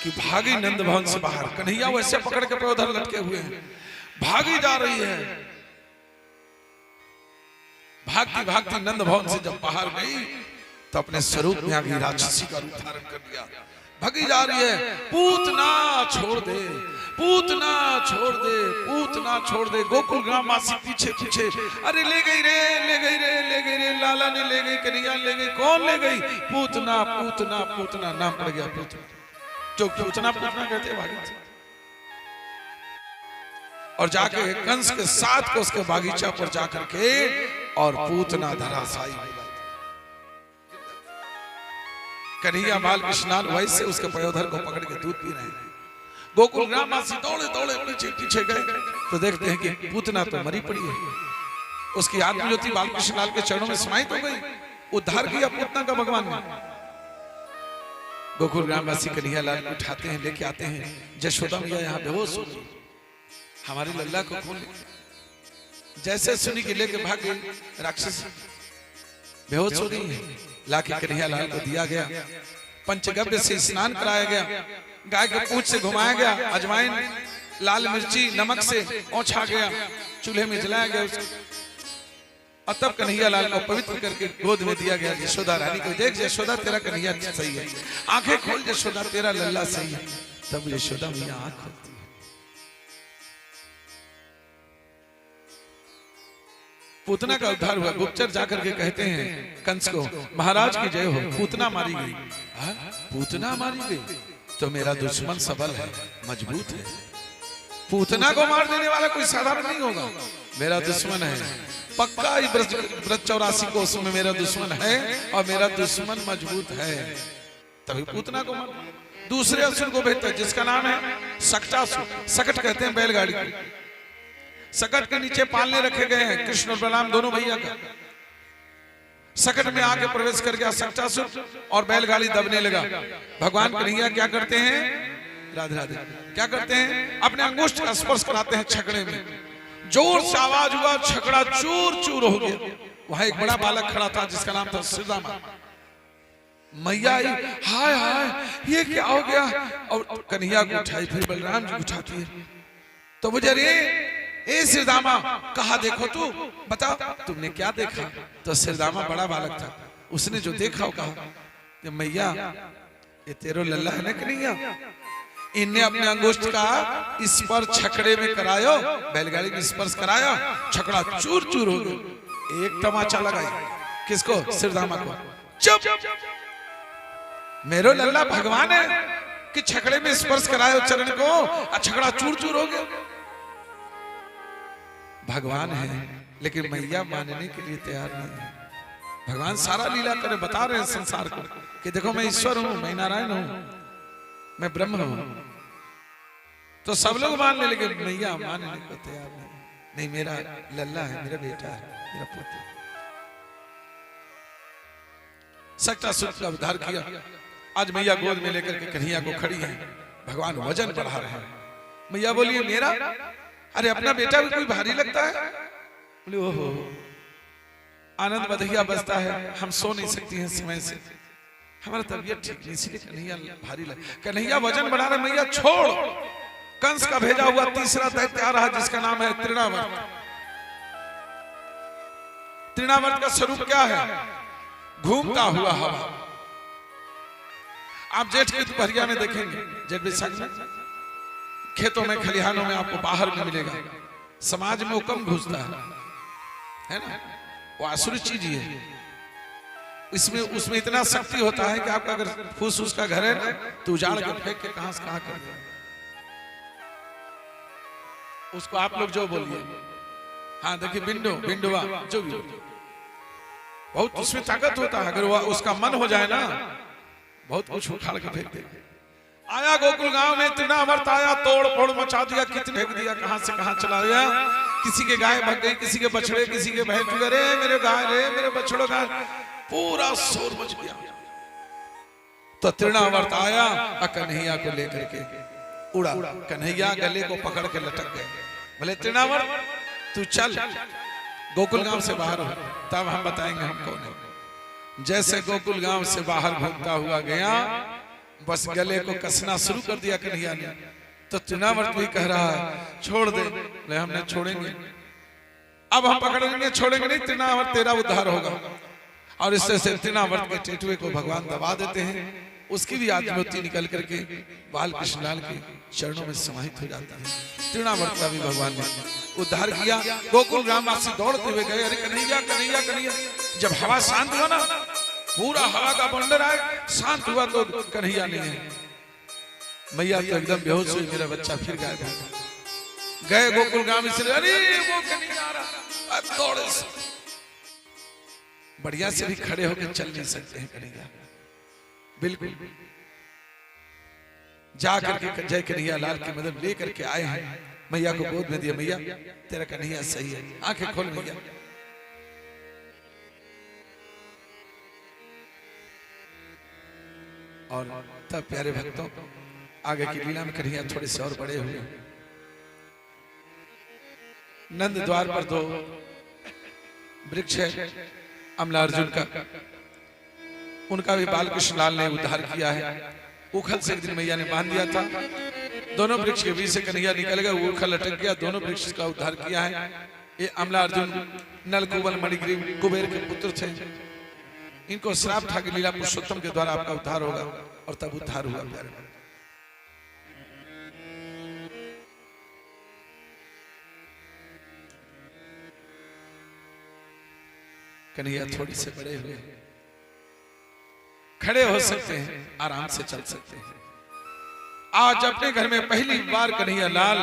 कि भागी नंद भवन से बाहर। कन्हैया वैसे पकड़ के पयोधर लटके हुए हैं, भागी जा रही है। भागती भागती नंद भवन से जब बाहर गई तो अपने स्वरूप में आ गई, राक्षसी का रूप धारण कर लिया। भागी जा रही है, पूतना छोड़ दे, पूतना छोड़ दे, पूतना छोड़ दे। गोकुल ग्राम वासी पीछे पीछे, अरे ले गई रे, ले गई रे, ले गई रे, लाला ने ले गई, कन्हैया ले गई, कौन ले गई? पूतना, पूतना, पूतना, नाम पड़ गया पूतना। जो पूतना पूतना कहते भागी थी। और जाके कंस के साथ को उसके बागीचा पर जाकर के और पूतना धराशायी हो जाती। कन्हैया बाल कृष्णाल वैसे उसके पयोधर को पकड़ के दूध पी रहे हैं। गोकुल ग्रामवासी दौड़े दौड़े पीछे पीछे गए तो देखते हैं कि पूतना तो मरी पड़ी है। उसकी आत्मज्योति बाल कृष्णलाल के चरणों में समाहित हो गई। उद्धार किया पूतना का भगवान ने। गोकुल ग्रामवासी कन्हैया लाल को उठाते हैं, लेके आते हैं। जशोदा मैया यहाँ बेहोश हो गई, हमारे लल्ला को खोल। जैसे सुनी कि लेके भाग गई राक्षस, बेहोश हो गई है। लाके कन्हैया लाल को दिया गया, पंचगव्य से स्नान कराया गया, गाय के पूंछ से घुमाया गया, अजवाइन, लाल मिर्ची, नमक से ओछा गया, चूल्हे में जलाया गया उसको। और तब कन्हैया लाल को पवित्र करके गोद में दिया गया यशोदा रानी को। देख यशोदा तेरा कन्हैया सही है, आंखें खोल यशोदा तेरा लल्ला सही है। तब यशोदा मैया आंख खोलती है। पूतना का उद्धार हुआ। गुप्तचर जाकर के कहते हैं कंस को, महाराज की जय हो, पूतना मारी गई। पूतना मारी गई तो मेरा दुश्मन सबल है, मजबूत है। पूतना को मार देने वाला कोई साधारण नहीं होगा, मेरा दुश्मन है पक्का। ब्रज 84 को उसमें मेरा दुश्मन है और मेरा दुश्मन मजबूत है, तभी पूतना को मार। दूसरे असुर को भेजता है जिसका नाम है सकटासुर। सकट कहते हैं बैलगाड़ी को। सकट के नीचे पालने रखे गए हैं कृष्ण और बलराम दोनों भैया का। सकट में आके प्रवेश कर गया सकटासुर और बैलगाड़ी दबने लगा। भगवान कन्हैया क्या करते हैं, राधे राधे, क्या करते हैं, अपने अंगुष्ठ का स्पर्श कराते हैं छकड़े में। जोर से आवाज हुआ, छकड़ा चूर चूर हो गया। वहां एक बड़ा बालक खड़ा था जिसका नाम था सुदामा। मैया आई, हाय हाय ये क्या हो गया। और कन्हैया को उठाई, फिर बलराम जी उठाती है। तो मुझे रे ए सिरदामा कहा देखो तू बता तुमने क्या देखा। तो सिरदामा बड़ा बालक था, उसने जो देखा वो कहा, मैया ये तेरो लल्ला है ना कन्हैया, इनने अपने अंगुष्ठ का स्पर्श छकड़े में करायो, बैलगाड़ी में स्पर्श कराया, छकड़ा चूर चूर हो गया। एक तमाचा लगाई किसको, सिरदामा को। चुप, मेरो लल्ला भगवान है कि छकड़े में स्पर्श करायो चरण को और छकड़ा चूर चूर हो गया। भगवान है लेकिन मैया मानने के लिए तैयार नहीं है। भगवान सारा लीला करे बता रहे हैं संसार को कि देखो मैं ईश्वर हूं, मैं नारायण हूं, मैं ब्रह्म हूं। तो सब लोग मान ले, लेकिन मैया मानने को तैयार नहीं। मेरा लल्ला है, मेरा बेटा है, मेरा पुत्र। सकटासुर का उद्धार किया। आज मैया गोद में लेकर के कन्हैया को खड़ी है। भगवान वजन बढ़ा रहे हैं। मैया बोलिए मेरा, अरे अपना बेटा भी कोई भारी लगता है। बोले ओहो, आनंद बधिया बजता है, हम सो नहीं सकती हैं समय से, हमारा तबीयत ठीक नहीं, इसलिए कन्हैया भारी लग। कन्हैया वजन बढ़ा रहे। मैया छोड़, कंस का भेजा हुआ तीसरा दैत्य आ रहा जिसका नाम है तृणावर्त। तृणावर्त का स्वरूप क्या है, घूमता हुआ हवा। आप जेठ की दोपहरिया में देखेंगे, जेठ बैसाख में खेतों में खलिहानों में आपको बाहर में मिलेगा। समाज में वो कम घुसता है ना, वो आसुरी चीज ही है। इसमें उसमें इतना शक्ति होता है कि आपका अगर फूस उसका घर है ना तो उजाड़ के फेंक के कहां से कहां कर दे उसको। आप लोग जो बोलिए, हाँ देखिए बिंडुआ जो भी बहुत उसमें ताकत होता है। अगर वो उसका मन हो जाए ना बहुत कुछ उखाड़ के फेंक देगा। आया गोकुल गांव में तृणावर्त आया, तोड़ फोड़ मचा दिया, कितने फेंक दिया, कहां से कहां चला गया। किसी के गाय भग गई, किसी के बछड़े, किसी के भैंस, रे मेरे गाय, रे मेरे बछड़ों गाय, पूरा शोर मच गया। तो तृणावर्त आया और कन्हैया को लेकर के उड़ा। कन्हैया गले को पकड़ के लटक गए। बोले तृणावर्त तू चल गोकुल गांव से बाहर हो, तब हम बताएंगे हम कौन है। जैसे गोकुल गांव से बाहर घूमता हुआ गया, बस गले को कसना शुरू कर दिया कन्हैया ने। तो तृणावर्त भी कह रहा है छोड़ दे। ले हम नहीं छोड़ेंगे, अब हम पकड़ेंगे, छोड़ेंगे नहीं, तृणावर्त तेरा उद्धार होगा। और इससे तृणावर्त के टेटुए को भगवान दबा देते हैं। उसकी भी आत्महत्या निकल करके बाल कृष्णलाल के चरणों में समाहित हो जाता है। तृणावर्त का भी भगवान ने उद्धार किया। गोकुल ग्रामवासी दौड़ते हुए गए, अरे कन्हैया कन्हैया कन्हैया। जब हवा शांत हुआ ना, पूरा हवा का बंडर आए, शांत हुआ तो कन्हैया नहीं है। मैया तो एकदम बेहोश हुई, मेरा बच्चा फिर गायब हो गए। गोकुल ग्राम से अरे वो कन्हैया आ रहा, दौड़े से बढ़िया से भी खड़े होकर चल नहीं सकते हैं कन्हैया, बिल्कुल। जा करके जय कन्हैया लाल की मदद लेकर के आए हैं। मैया को गोद में दिया, मैया तेरा कन्हैया सही है, आंखें खोल मैया। और तब प्यारे भक्तों आगे की लीला में कन्हैया थोड़े से और बड़े हुए। नंद द्वार पर दो वृक्ष है अमलार्जुन का, उनका भी बाल कृष्णलाल ने उद्धार किया है। उखल से एक दिन मैया ने बांध दिया था, दोनों वृक्ष के बीच से कन्हैया निकल गया, उखल लटक गया, दोनों वृक्ष का उद्धार किया है। ये अमला अर्जुन नल कुबल मणिग्रीव कुबेर के पुत्र थे। इनको श्राप था कि लीला पुरुषोत्तम के द्वारा आपका उद्धार होगा, और तब उद्धार हुआ प्यारे। कन्हैया थोड़ी से बड़े हुए, खड़े हो सकते हैं, आराम से चल सकते हैं। आज अपने घर में पहली बार कन्हैया लाल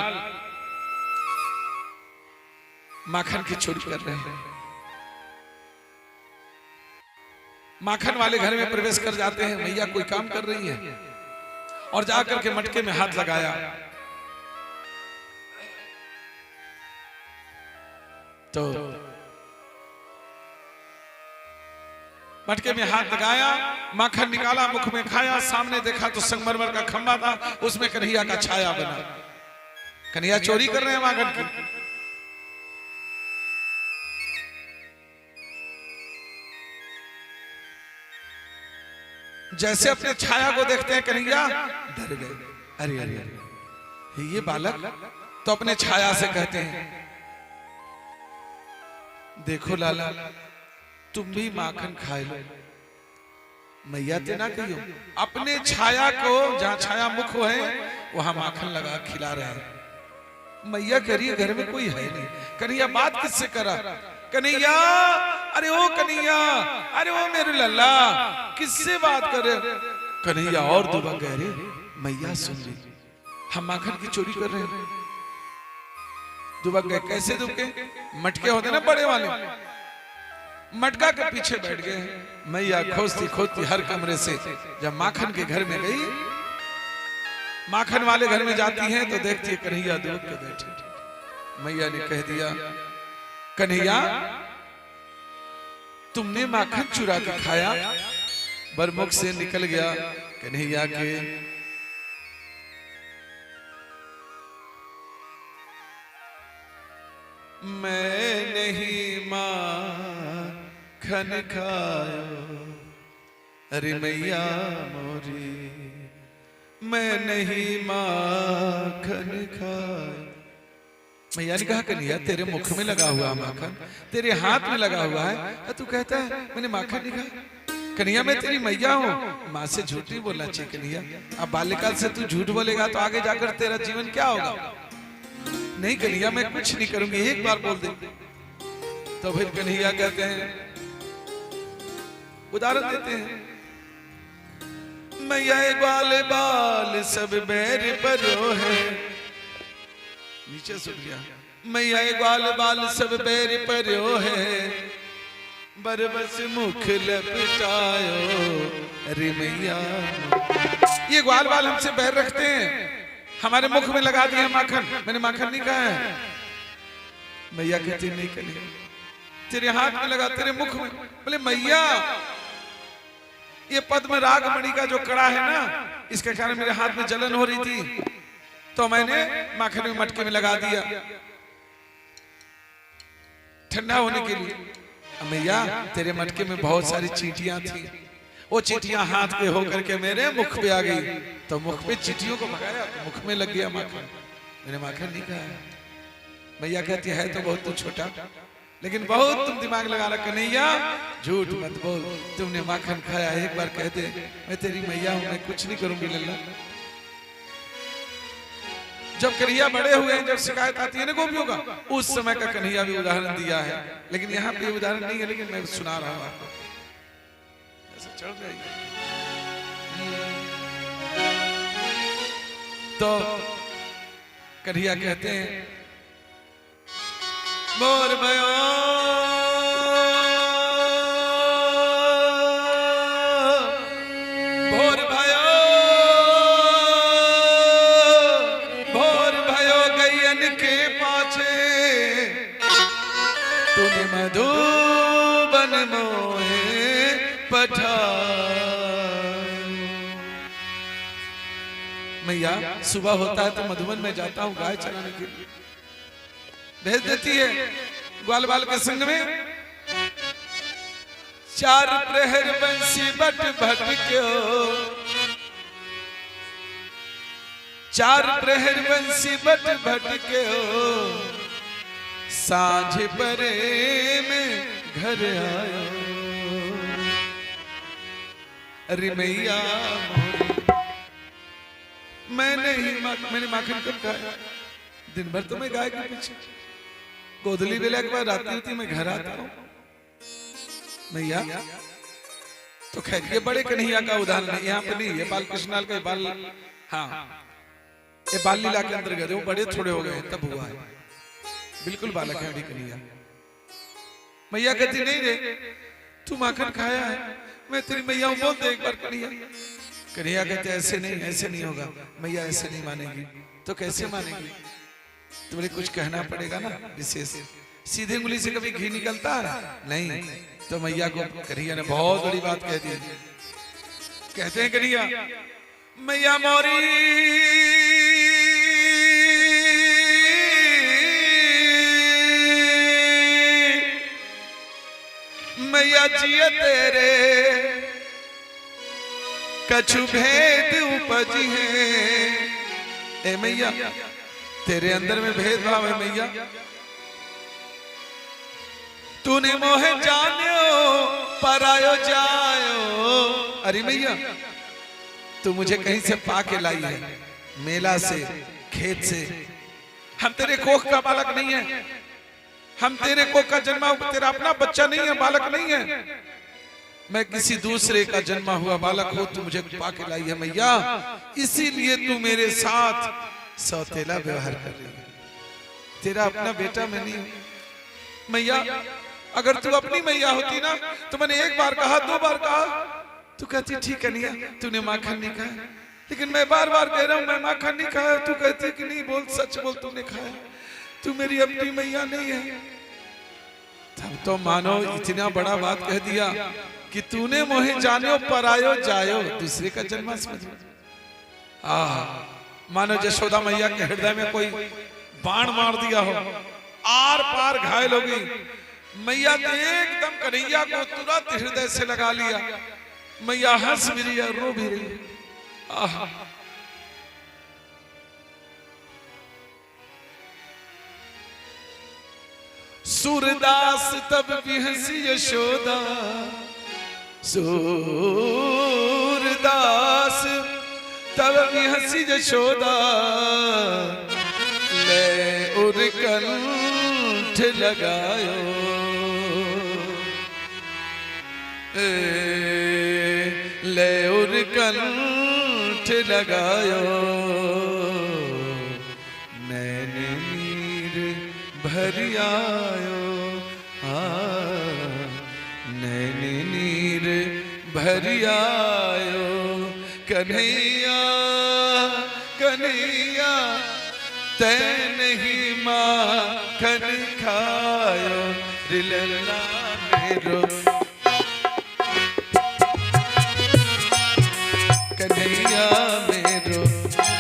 माखन की चोरी कर रहे हैं। माखन वाले घर में प्रवेश कर जाते हैं। मैया कोई काम कर रही है, और जाकर के मटके में हाथ लगाया तो मटके में हाथ लगाया, माखन निकाला, मुख में खाया, सामने देखा तो संगमरमर का खंभा था, उसमें कन्हैया का छाया बना। कन्हैया चोरी कर रहे हैं माखन की। जैसे अपने छाया को देखते हैं कन्हैया डर गए। अरे अरे अरे ये बालक, तो अपने छाया से कहते हैं, देखो लाला तुम भी माखन खाए लो, मैया ते ना कहियो। अपने छाया को, जहां छाया मुख है वहां माखन लगा खिला रहे हैं। मैया कह रही है घर में कोई है नहीं। कन्हैया बात किससे करा? कन्हैया, अरे ओ कन्हैया, अरे ओ मेरे लल्ला, किससे बात कर रहे हो? कन्हैया और दुबक गए, रे मैया सुन ली, हम माखन की चोरी कर रहे हैं। दुबक गए। कैसे दुबके? मटके होते ना बड़े वाले, मटका के पीछे बैठ गए। मैया खोजती खोजती हर कमरे से जब माखन के घर में गई, माखन वाले घर में जाती हैं तो देखती है कन्हैया दुबक के बैठे। मैया ने कह दिया, कन्हैया तुमने माखन चुरा के खाया। बरमुख से निकल गया कन्हैया के, मैं नहीं माखन खायो, अरे मैया मोरी, मैं नहीं माखन खायो। मैया ने कहा, कन्हैया तेरे मुख में लगा हुआ माखन तेरे हाथ में लगा हुआ है, तू कहता है मैंने माखन नहीं खाया। कन्हैया मैं तेरी मैया हूँ, माँ से झूठ नहीं बोलना चाहिए कन्हैया। अब बाल्यकाल से तू झूठ बोलेगा तो आगे जाकर तेरा जीवन क्या होगा? नहीं कन्हैया मैं कुछ नहीं करूंगी, एक बार बोल दे। तो फिर कन्हैया कहते हैं, उदाहरण देते हैं, मैया ग्वाल बाल सब बैर परो है। नीचे सुन गया, मैया ग्वाल बाल सब बैर परो है, बरबस मुख लपटायो, अरे मैया। ये ग्वाल बाल हमसे बैर रखते हैं, हमारे मुख में लगा दिया माखन, मैंने माखन नहीं खाया है। मैया कहती नहीं कन्हैया, तेरे हाथ में लगा, तेरे मुख में। बोले मैया ये पद्म राग मणि का जो कड़ा है ना, इसके कारण मेरे हाथ में जलन हो रही थी, तो मैंने माखन में मटके में लगा दिया ठंडा होने के लिए। मैया तेरे मटके में बहुत सारी चींटियां थी, वो चींटियां हाथ पे होकर के मेरे मुख पे आ गई, तो मुख पे चींटियों को भगाया, मुख में लग गया माखन, मैंने माखन नहीं खाया। मैया कहती है तो बहुत तू छोटा, लेकिन बहुत तुम दिमाग लगा रहा। कन्हैया झूठ मत बोल, तुमने माखन खाया, एक बार कह दे मैं तेरी मैया हूं, मैं कुछ नहीं करूंगी लल्ला। जब कन्हैया बड़े हुए हैं, जब शिकायत आती है ना गोपियों का, उस समय का कन्हैया भी उदाहरण दिया है, लेकिन यहाँ पे उदाहरण नहीं है, लेकिन मैं सुना रहा हूं आपको, ऐसा चल रहा है। तो कन्हैया कहते हैं, मोर भयो भोर भयो, भोर भयो गैयन के पाछे, तूने मधुबन मोहे पठा। मैया सुबह होता है तो मधुबन में जाता हूँ गाय चराने के लिए, भेज देती है ग्वाल बाल के संग में। चार प्रहर बंसी बट भटक्यो, चार प्रहर बंसी बट भटक्यो, सांझ परे में घर आयो, अरे मैया मैंने माखन कब खाया? दिन भर तो मैं गाय के पीछे, गोदली बेला के बाद रात होती मैं घर आता हूँ मैया। तो खैर ये बड़े कन्हैया का उदाहरण है, यहाँ पे नहीं, ये बाल कृष्णाल का बाल, हाँ ये बाल लीला के अंतर्गत, वो बड़े थोड़े हो गए तब हुआ है, बिल्कुल बालक है अभी कन्हैया। मैया कहती नहीं रे तू माखन खाया है, मैं तेरी मैया हूं, बोल दे एक बार कन्हैया। कन्हैया कहते ऐसे नहीं होगा मैया, ऐसे नहीं मानेगी। तो कैसे मानेगी? तुम्हें कुछ कहना पड़ेगा ना विशेष। सीधे उंगली से कभी घी निकलता है नहीं। तो मैया को कन्हैया ने बहुत बड़ी बात कह दी। कहते हैं कन्हैया मैया मोरी मैया जिया तेरे कछु भेद उपजी है। ए मैया तेरे अंदर में भेदभाव है मैया, तूने मोहे जानियो परायो जायो। अरे मैया तू मुझे कहीं से पाके लाई है, मेला से, खेत से। हम तेरे कोख का बालक नहीं है, हम तेरे कोख का जन्मा, तेरा अपना बच्चा नहीं है, बालक नहीं है। मैं किसी दूसरे का जन्मा हुआ बालक हो, तू मुझे पाके लाई है मैया, इसीलिए तू मेरे साथ सौतेला व्यवहार कर रही है। तेरा अपना बेटा मैं नहीं हूं मैया। अगर तू अपनी मैया होती ना तो मैंने एक बार कहा, 2 बार कहा, तू कहती ठीक है नहीं, तूने माखन नहीं खाया। लेकिन मैं बार बार कह रहा हूं मैं माखन नहीं खाया, तू कहती कि नहीं बोल, सच बोल तूने खाया, तू मेरी अपनी मैया नहीं है। तब तो मानो इतना बड़ा बात कह दिया कि तूने मोहे जानो परायो जायो, दूसरे का जन्म समझ। मानो यशोदा मैया के हृदय में कोई बाण मार दिया हो, आर पार घायल हो गई। मैया ने एकदम कन्हैया को तुरंत हृदय से लगा लिया। मैया हंस भी रही है, रो भी रही है। सूरदास तब भी हंसी यशोदा, सूरदास तब भी हंसी यशोदा, ले उर कंठ लगायो, ले उर कंठ लगायो, नैन नीर भरि आयो, नैन नीर भरि आयो। कन्हैया कन्हैया तै नहीं माखन खायो, रिलला मेरो कन्हैया मेरो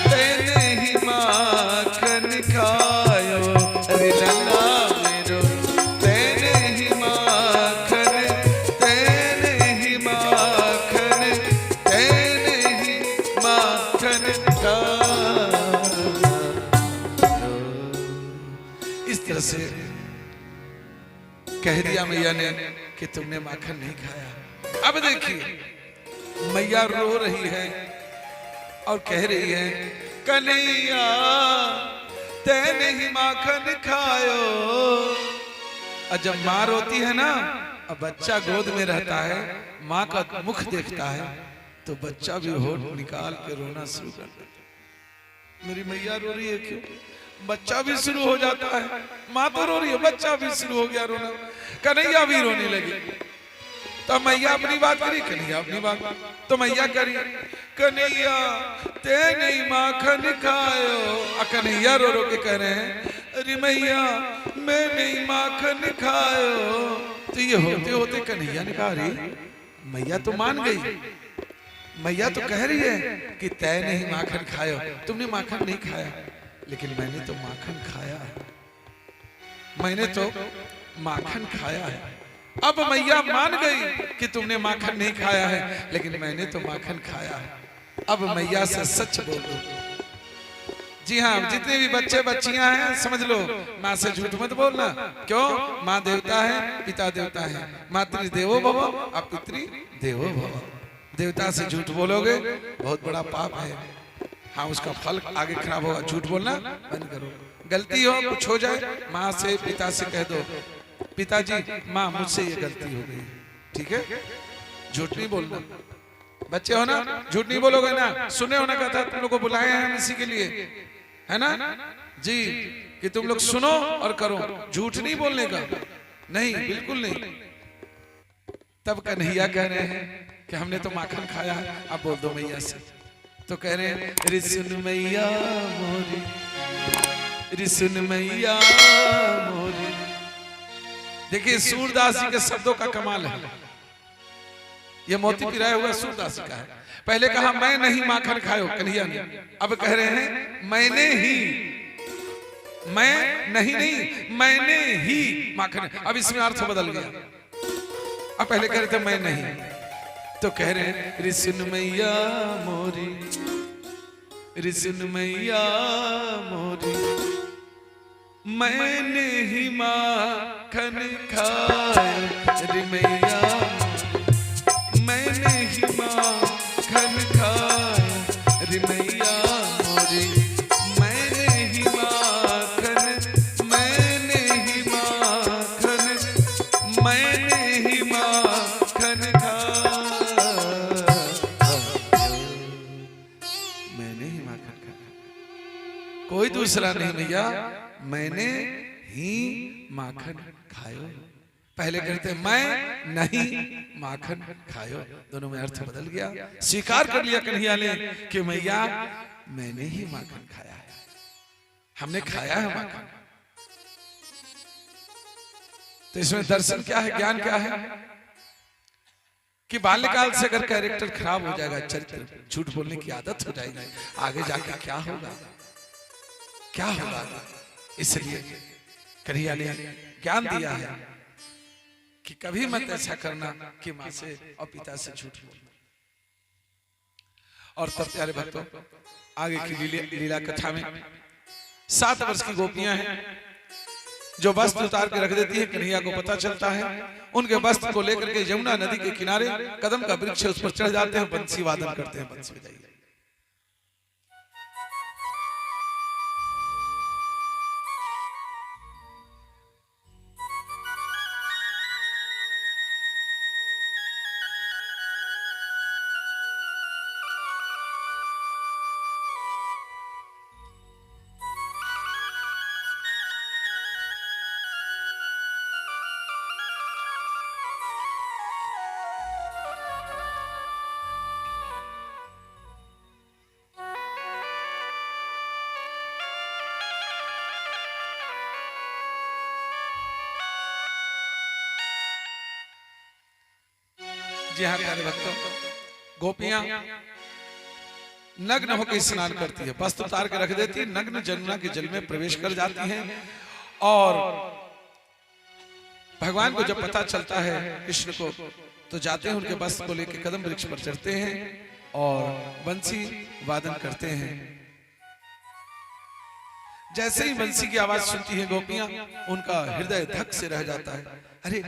तै नहीं माखन खायो, रिलला मेरो तै नहीं माखन, तै नहीं माखन, तै नहीं माखन खायो। इस तरह से कह दिया मैया ने कि तुमने माखन नहीं खाया। अब देखिए मैया रो रही है और कह रही है कन्हैया तै नहीं माखन खायो। और जब माँ रोती है ना, अब बच्चा गोद में रहता है, माँ का मुख देखता है, तो बच्चा भी होठ निकाल के रोना शुरू कर देता है। मेरी मैया रो रही है क्यों? बच्चा भी शुरू हो जाता है। माँ तो रो रही है, बच्चा भी शुरू हो गया रोना, कन्हैया भी रोने लगी। तो मैया अपनी बात करी, कन्हैया अपनी बात। तो मैया करी कन्हैया ते नहीं माखन खायो। कन्हैया रो रो के कह रहे हैं अरे मैया मैं नहीं माखन खायो। तो ये होते होते कन्हैया ने कहा रही मैया तो मान गई, मैया तो कह रही है कि तै नहीं माखन खायो, तुमने माखन नहीं खाया, लेकिन मैंने तो माखन खाया है, मैंने तो माखन खाया है। अब मैया मान गई कि तुमने माखन नहीं खाया है, लेकिन मैंने तो माखन खाया है। अब मैया से सच बोलो, जी हाँ, जितने भी बच्चे बच्चियां हैं समझ लो, माँ से झूठ मत बोलना। क्यों? माँ देवता है, पिता देवता है। मातृ देवो भव और पितृ देवो भव। देवता से झूठ बोलोगे बहुत बड़ा पाप है। हाँ, उसका फल आगे खराब होगा। झूठ बोलना बंद करो। गलती हो, कुछ हो जाए, माँ से पिता से कह दो, पिताजी माँ मुझसे ये गलती हो गई, ठीक है? झूठ नहीं बोलना। बच्चे हो ना, झूठ नहीं बोलोगे ना। सुने हो ना, कहता तुम लोग को बुलाए हैं हम इसी के लिए, है ना जी, कि तुम लोग सुनो और करो। झूठ नहीं बोलने का, नहीं, बिल्कुल नहीं। तब कन्हैया कह रहे हैं कि हमने तो माखन खाया है, अब बोल दो मैया से। तो कह रहे हैं रिसुन मैया मोरी, रिसुन मैया मोरी। देखिए सूरदास जी के शब्दों का कमाल है। ये मोती पिराया हुआ सूरदास जी का है। पहले कहा मैं नहीं माखन खायो कन्हैया ने, अब कह रहे हैं मैंने ही, मैं नहीं मैंने ही माखन। अब इसमें अर्थ बदल गया। अब पहले कह रहे थे मैं नहीं, तो कह रहे हैं रिसुन मैया मोरी, रिसुन मैया मोरी, मैंने ही माखन खाया रे मैया, मैंने ही माखन खाया रे मैया मोरी, मैंने ही माखन, मैंने ही माखन, मैंने ही माखन खाया, मैंने ही माखन खाया, कोई दूसरा नहीं भैया, मैंने ही माखन खायो। पहले कहते मैं नहीं माखन खायो, दोनों में अर्थ बदल गया। स्वीकार कर लिया कन्हैया ने कि मैया मैंने ही माखन खाया है, हमने खाया है माखन। तो इसमें दर्शन क्या है, ज्ञान क्या है कि बाल्यकाल से अगर कैरेक्टर खराब हो जाएगा, चरित्र, झूठ बोलने की आदत हो जाएगी, आगे जाके क्या होगा, क्या होगा। इसलिए कन्हैया ने ज्ञान दिया है कि कभी मत ऐसा करना कि माँ से और पिता से झूठ बोलना। और तब प्यारे भक्तों, आगे की लीला कथा में 7 वर्ष की गोपियां हैं जो वस्त्र उतार के रख देती है। कन्हैया को पता चलता है, उनके वस्त्र को लेकर के यमुना नदी के किनारे कदम का वृक्ष उस पर चढ़ जाते हैं, बंसी वादन करते हैं, बंसी बजाइए। जी हाँ प्यारे भक्तों, गोपियां नग्न होकर स्नान करती है, वस्त्र उतार के रख देती है, नग्न जमुना के जल में प्रवेश कर जाती हैं। और भगवान को जब पता चलता है कृष्ण को, तो जाते हैं उनके वस्त्र को लेकर कदम वृक्ष पर चढ़ते हैं और बंसी वादन करते हैं। जैसे ही बंसी की आवाज सुनती है गोपियां, उनका हृदय धक से रह जाता है। अरे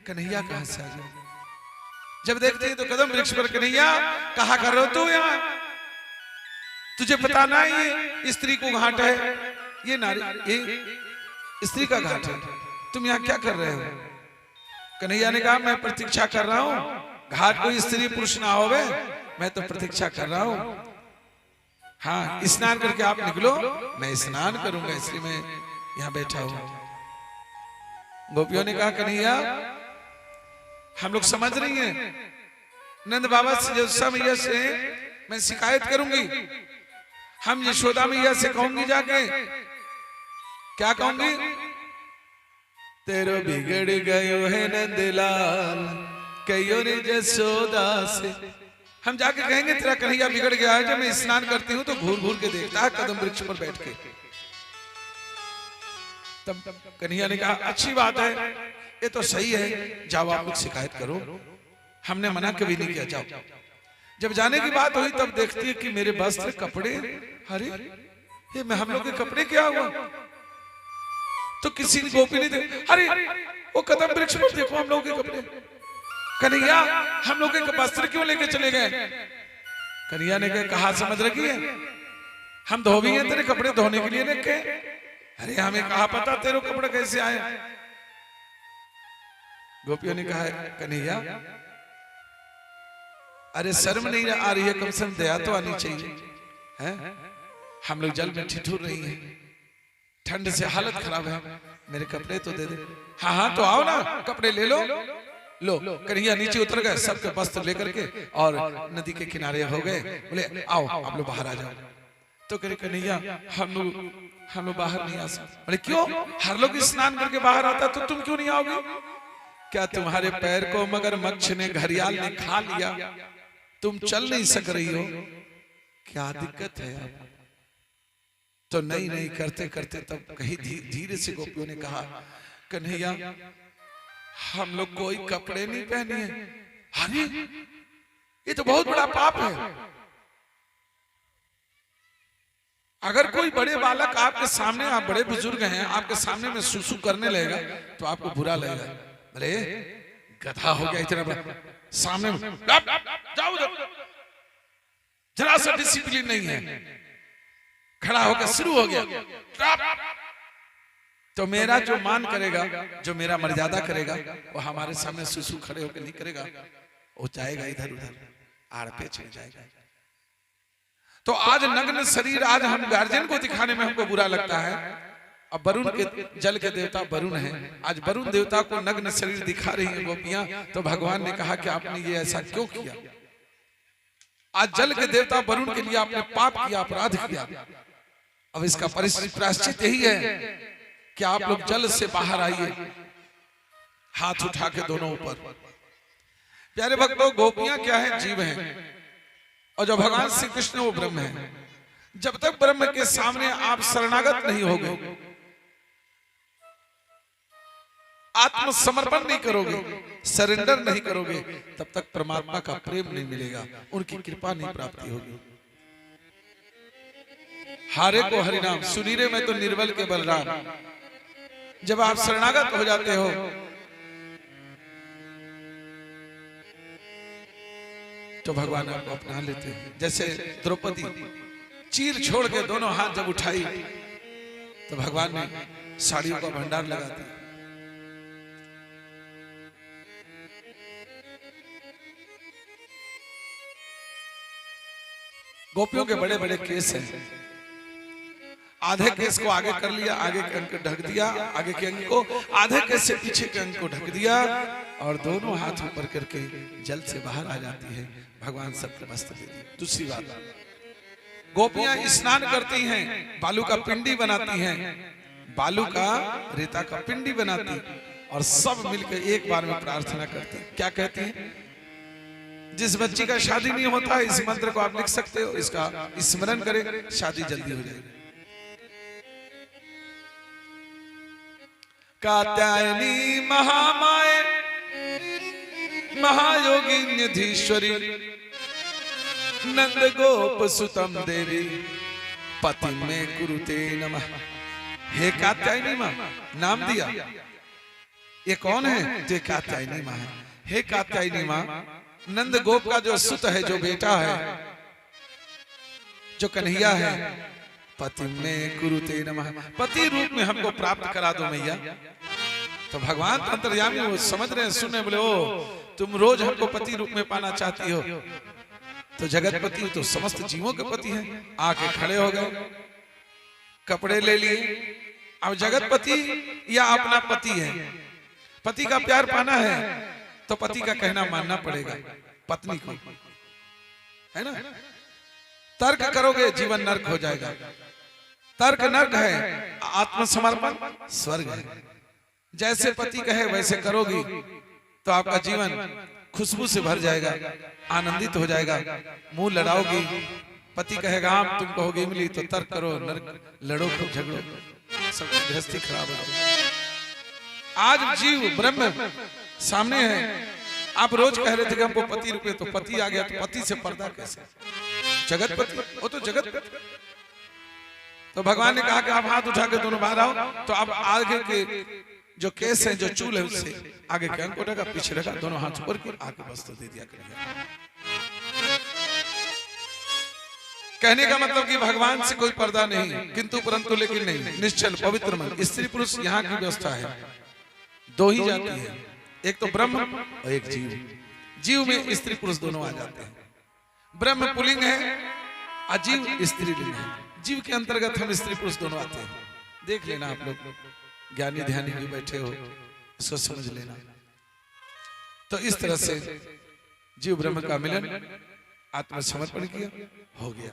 कन्हैया कहां से आ गया? जब देखती है तो कदम वृक्ष पर कन्हैया, कहा कर रहे हो तू यहाँ? तुझे पता ना ये स्त्री को घाट है, ये नारी, ये स्त्री का घाट है, तुम यहाँ क्या कर रहे हो? कन्हैया ने कहा मैं प्रतीक्षा कर रहा हूँ, घाट कोई स्त्री पुरुष ना होवे, मैं तो प्रतीक्षा कर रहा हूँ। हाँ, स्नान करके आप निकलो, मैं स्नान करूंगा, इसलिए मैं यहाँ बैठा हूँ। गोपियों ने कहा कन्हैया हम लोग समझ रही हैं, नंद बाबा से यशोदा मैया से मैं शिकायत करूंगी, हम यशोदा मैया से कहूंगी जाके, क्या कहूंगी? तेरो बिगड़ गयो है नंदलाल, कहो रे यशोदा से। हम जाके कहेंगे तेरा कन्हैया बिगड़ गया है, जब मैं स्नान करती हूँ तो घूर घूर के देखता है कदम वृक्ष पर बैठ के। तब कन्हैया ने कहा अच्छी बात है, ये तो सही है, जाओ आप कुछ शिकायत करो, हमने मना कभी नहीं किया, जाओ। जब जाने की बात हुई तब देखती है कि मेरे वस्त्र कपड़े, अरे ये मैं हम लोग के कपड़े क्या हुआ? तो किसी ने गोपी ने अरे वो कदम वृक्ष पर देखो हम लोग के कपड़े। कन्हैया हम लोग के वस्त्र क्यों लेके चले गए? कन्हैया ने कहा समझ रखी है हम धोबी हैं, तेरे कपड़े धोने के लिए लेके। अरे हमें कहा पता तेरे कपड़े कैसे आए? गोपियों ने कहा कन्हैया अरे शर्म नहीं आ रही है, कम से कम दया तो आनी चाहिए हैं? हम लोग जल में ठिठुर रही हैं, ठंड से हालत खराब है, मेरे कपड़े तो दे दे। हाँ हाँ तो आओ ना, कपड़े ले लो। लो कन्हैया नीचे उतर गए, सबके वस्त्र लेकर के और नदी के किनारे हो गए। बोले आओ आप लोग बाहर आ जाओ। तो कह कन्हैया हम लोग बाहर नहीं आ सकते। बोले क्यों? हर लोग स्नान करके बाहर आता तो तुम क्यों नहीं आओगे? क्या तुम्हारे पैर को मगरमच्छ ने घड़ियाल ने खा लिया, तुम चल नहीं सक रही हो? क्या दिक्कत है आप? तो नहीं करते करते तब कहीं धीरे से गोपियों ने कहा कन्हैया हम लोग कोई कपड़े नहीं पहने हैं। अरे ये तो बहुत बड़ा पाप है। अगर कोई बड़े बालक आपके सामने, आप बड़े बुजुर्ग हैं, आपके सामने में सुसु करने लगेगा तो आपको बुरा लगेगा। अरे गधा हो गया इतना बड़ा, सामने जाओ उधर, जरा सा डिसिप्लिन नहीं है। खड़ा होकर शुरू हो गया। तो मेरा जो मान करेगा, जो मेरा मर्यादा करेगा, वो हमारे सामने सुसु खड़े होकर नहीं करेगा, वो जाएगा इधर उधर, आड़ पे चल जाएगा। तो आज नग्न शरीर आज हम गार्जियन को दिखाने में हमको बुरा लगता है। अब वरुण के जल के देवता वरुण है, आज वरुण देवता को नग्न शरीर दिखा रही है गोपियां। तो भगवान ने कहा कि आपने ये ऐसा क्यों किया? आज जल के देवता वरुण के लिए आपने पाप किया, अपराध किया। अब इसका प्रायश्चित यही है कि आप लोग जल से बाहर आइए, हाथ उठा के दोनों ऊपर। प्यारे भक्तों, गोपियां क्या है? जीव हैं, और जो भगवान श्री कृष्ण वो ब्रह्म है। जब तक ब्रह्म के सामने आप शरणागत नहीं होगे, आत्मसमर्पण नहीं करोगे, सरेंडर नहीं करोगे, तब तक परमात्मा का प्रेम नहीं मिलेगा, उनकी कृपा नहीं प्राप्ति होगी। हारे को हरिनाम, सुनीरे में तो निर्बल के बलराम। जब आप शरणागत हो जाते हो तो भगवान आपको अपना लेते हैं। जैसे द्रौपदी चीर छोड़ के दोनों हाथ जब उठाई तो भगवान ने साड़ियों का भंडार लगा दिया। गोपियों के बड़े बड़े केस हैं, आधे केस को आगे कर लिया, आगे के अंक ढक दिया, आगे के अंक को, आधे केस से पीछे के अंक को ढक दिया, और दोनों हाथ ऊपर करके जल से बाहर आ जाती है। भगवान सबके वस्त्र दे दिए। दूसरी बात, गोपियां स्नान करती हैं, बालू का पिंडी बनाती हैं, बालू का रेता का पिंडी बनाती, और सब मिलकर एक बार में प्रार्थना करती। क्या कहती हैं? जिस बच्ची का शादी नहीं होता, इस मंत्र को आप लिख सकते हो, इसका स्मरण करें, शादी जल्दी हो जाएगी। कात्यायनी महामाये महायोगी निधीश्वरी नंद गोप सुतम देवी पति में कुरुते नमः। हे कात्यायनी मां, नाम दिया। ये कौन है? जो कात्यायनी मां है। हे कात्यायनी मां, नंद गोप का जो सुत है, जो बेटा है, जो कन्हैया है, पति में कुरुते नमः, पति रूप में हमको प्राप्त करा दो मैया। तो भगवान अंतर्यामी वो समझ रहे हैं, सुने, बोले ओ तुम रोज हमको पति रूप में पाना चाहती हो, तो जगतपति तो समस्त जीवों के पति हैं। आके खड़े हो गए, कपड़े ले लिए। अब जगतपति या अपना पति है, पति का प्यार पाना है तो पति का कहना मानना पड़ेगा पत्नी को, है ना? तर्क करोगे जीवन नर्क हो जाएगा। तर्क नर्क है, आत्मसमर्पण स्वर्ग है। जैसे पति कहे वैसे करोगी तो आपका जीवन खुशबू से भर जाएगा, आनंदित हो जाएगा। मुंह लड़ाओगी, पति कहेगा हाँ, तुम कहोगे इमली, तो तर्क करो, नर्क लड़ो, खूब झगड़ो, सब गृहस्थी खराब हो जाएगी। आज जीव ब्रह्म सामने है। आप रोज कह रहे थे कि हमको पति रुके, तो पति आ गया, तो पति से पर्दा कैसे? जगतपति, वो तो जगतपति। तो भगवान ने कहा कि आप हाथ उठा के दोनों बाहर आओ। तो अब आगे के जो केस है, जो चूल है, उससे आगे के अंक उठा, पीछे रखा, दोनों हाथ ऊपर के आगे वस्त्र दे दिया कन्हैया। कहने का मतलब कि भगवान से कोई पर्दा नहीं, किंतु परंतु लेकिन नहीं, निश्चल पवित्र मन। स्त्री पुरुष यहाँ की व्यवस्था है, दो ही जाती है, एक तो ब्रह्म और एक जीव। जीव में स्त्री पुरुष दोनों आ जाते हैं। ब्रह्म पुल्लिंग है, अजीव स्त्रीलिंग है। जीव के अंतर्गत हम स्त्री पुरुष दोनों आते हैं। देख लेना आप लोग, ज्ञानी ध्यानी भी बैठे हो, इसको समझ लेना। तो इस तरह से जीव ब्रह्म का मिलन, आत्मसमर्पण किया, हो गया।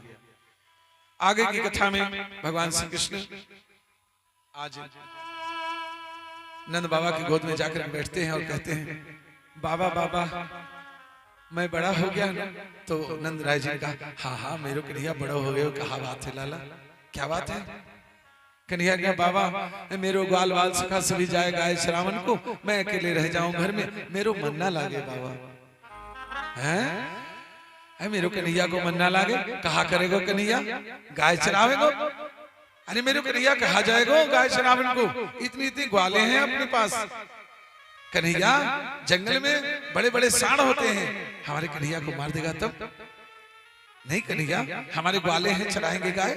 आगे की कथा में भगवान श्री कृष्ण आज नंद बाबा की गोद में जाकर बैठते हैं और कहते हैं, बाबा बाबा मैं बड़ा हो गया ना। तो नंद राय जी का, हाँ हाँ मेरे कन्हैया बड़ा हो गए। कहा बात है लाला, क्या बात है? कन्हैया क्या, बाबा मेरो ग्वाल बाल सखा सभी जाए गाय श्रावण को, मैं अकेले रह जाऊं घर में, मेरो मन ना लागे बाबा। है मेरो कन्हैया को मन ना लागे? कहा करेगो कन्हैया, गाय चरावेगो? अरे मेरो कन्हैया कहा जाएगो गाय चरावन को, इतनी इतनी ग्वाले हैं अपने पास। कन्हैया जंगल में बड़े बड़े सांड होते हैं, हमारे कन्हैया को मार देगा तब? नहीं कन्हैया, हमारे ग्वाले हैं, चराएंगे गाय।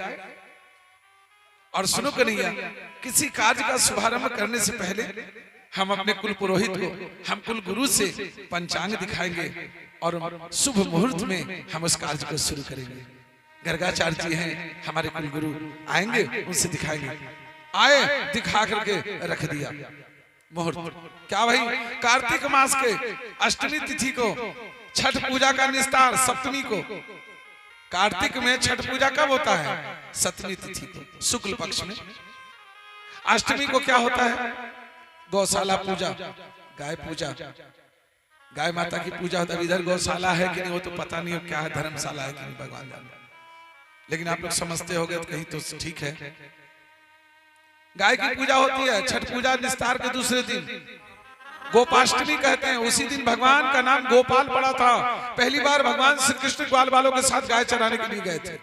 और सुनो कन्हैया, किसी कार्य का शुभारंभ करने से पहले हम अपने कुल पुरोहित को, हम कुल गुरु से पंचांग दिखाएंगे और शुभ मुहूर्त में हम उस कार्य को शुरू करेंगे। गर्गाचार्य जी हैं हमारे कुल गुरु, आएंगे उनसे दिखाएंगे। आए, दिखा करके रख दिया मुहूर्त। क्या भाई, कार्तिक मास के अष्टमी तिथि को छठ पूजा का निस्तार सप्तमी को। कार्तिक में छठ पूजा कब होता है? सप्तमी तिथि को, शुक्ल पक्ष में। अष्टमी को क्या होता है? गौशाला पूजा, गाय पूजा, गाय माता की पूजा होता है। इधर गौशाला है कि नहीं वो तो पता नहीं, क्या है धर्मशाला है कि नहीं भगवान जाने, लेकिन आप लोग समझते होंगे तो कहीं तो ठीक है। गाय की पूजा होती है। छठ पूजा निस्तार के दूसरे दिन गोपाष्टमी कहते हैं। उसी दिन भगवान का नाम गोपाल पड़ा था। पहली बार भगवान श्री कृष्ण ग्वाल बालों के साथ गाय चराने के लिए गए थे।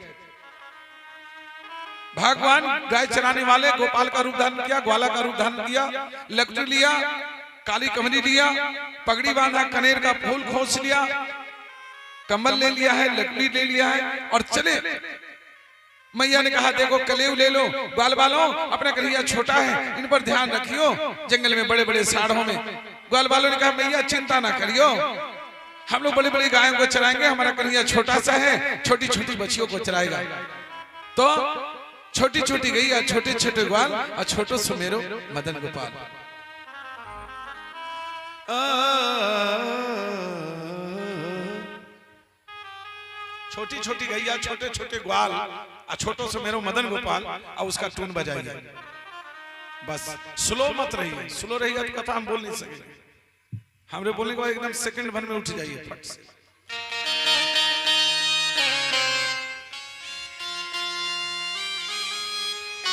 भगवान गाय चराने वाले गोपाल का रूप धारण किया, ग्वाला का रूप धारण किया, लकड़ी लिया, काली कमरी लिया, पगड़ी बांधा, कनेर का फूल खोस लिया, कमल ले लिया है, लकड़ी ले लिया है और चले। मैया ने कहा, देखो कलेव ले लो, ग्वाल बालों अपना कन्हैया छोटा है, इन पर ध्यान रखियो, जंगल में बड़े बड़े सांडों में। ग्वाल बालों ने कहा, मैया चिंता ना करियो, हम लोग बड़ी बड़ी गायों को चराएंगे, हमारा कन्हैया छोटा सा है, छोटी छोटी बच्चियों को चराएगा। तो छोटी छोटी गैया, छोटे छोटे ग्वाल और छोटो सुमेरो मदन गोपाल। छोटी छोटी गैया, छोटे छोटे ग्वाल और छोटो सुमेरो मदन गोपाल, और उसका टून बजाइए। बस स्लो मत रहिए, स्लो रहिएगा तो कथा हम बोल नहीं सकेंगे। हमरे बोलने के बाद एकदम सेकंड भर में उठ जाइए फट से।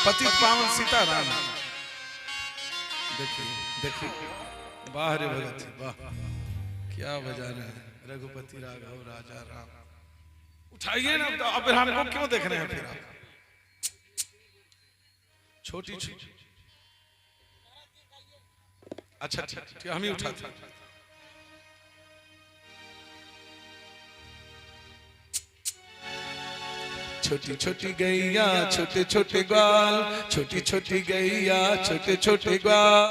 पतित पावन सीताराम। देखिए देखिए, वाह रे भगत वाह, क्या बजा रहे हैं। रघुपति राघव राजा राम। उठाइए ना, तो अब हमको क्यों देख रहे हैं फिर आप? छोटी छोटी, अच्छा ठीक, हम ही उठाते। छोटी छोटी गैया, छोटे छोटे ग्वाल, छोटी छोटी गैया, छोटे छोटे ग्वाल।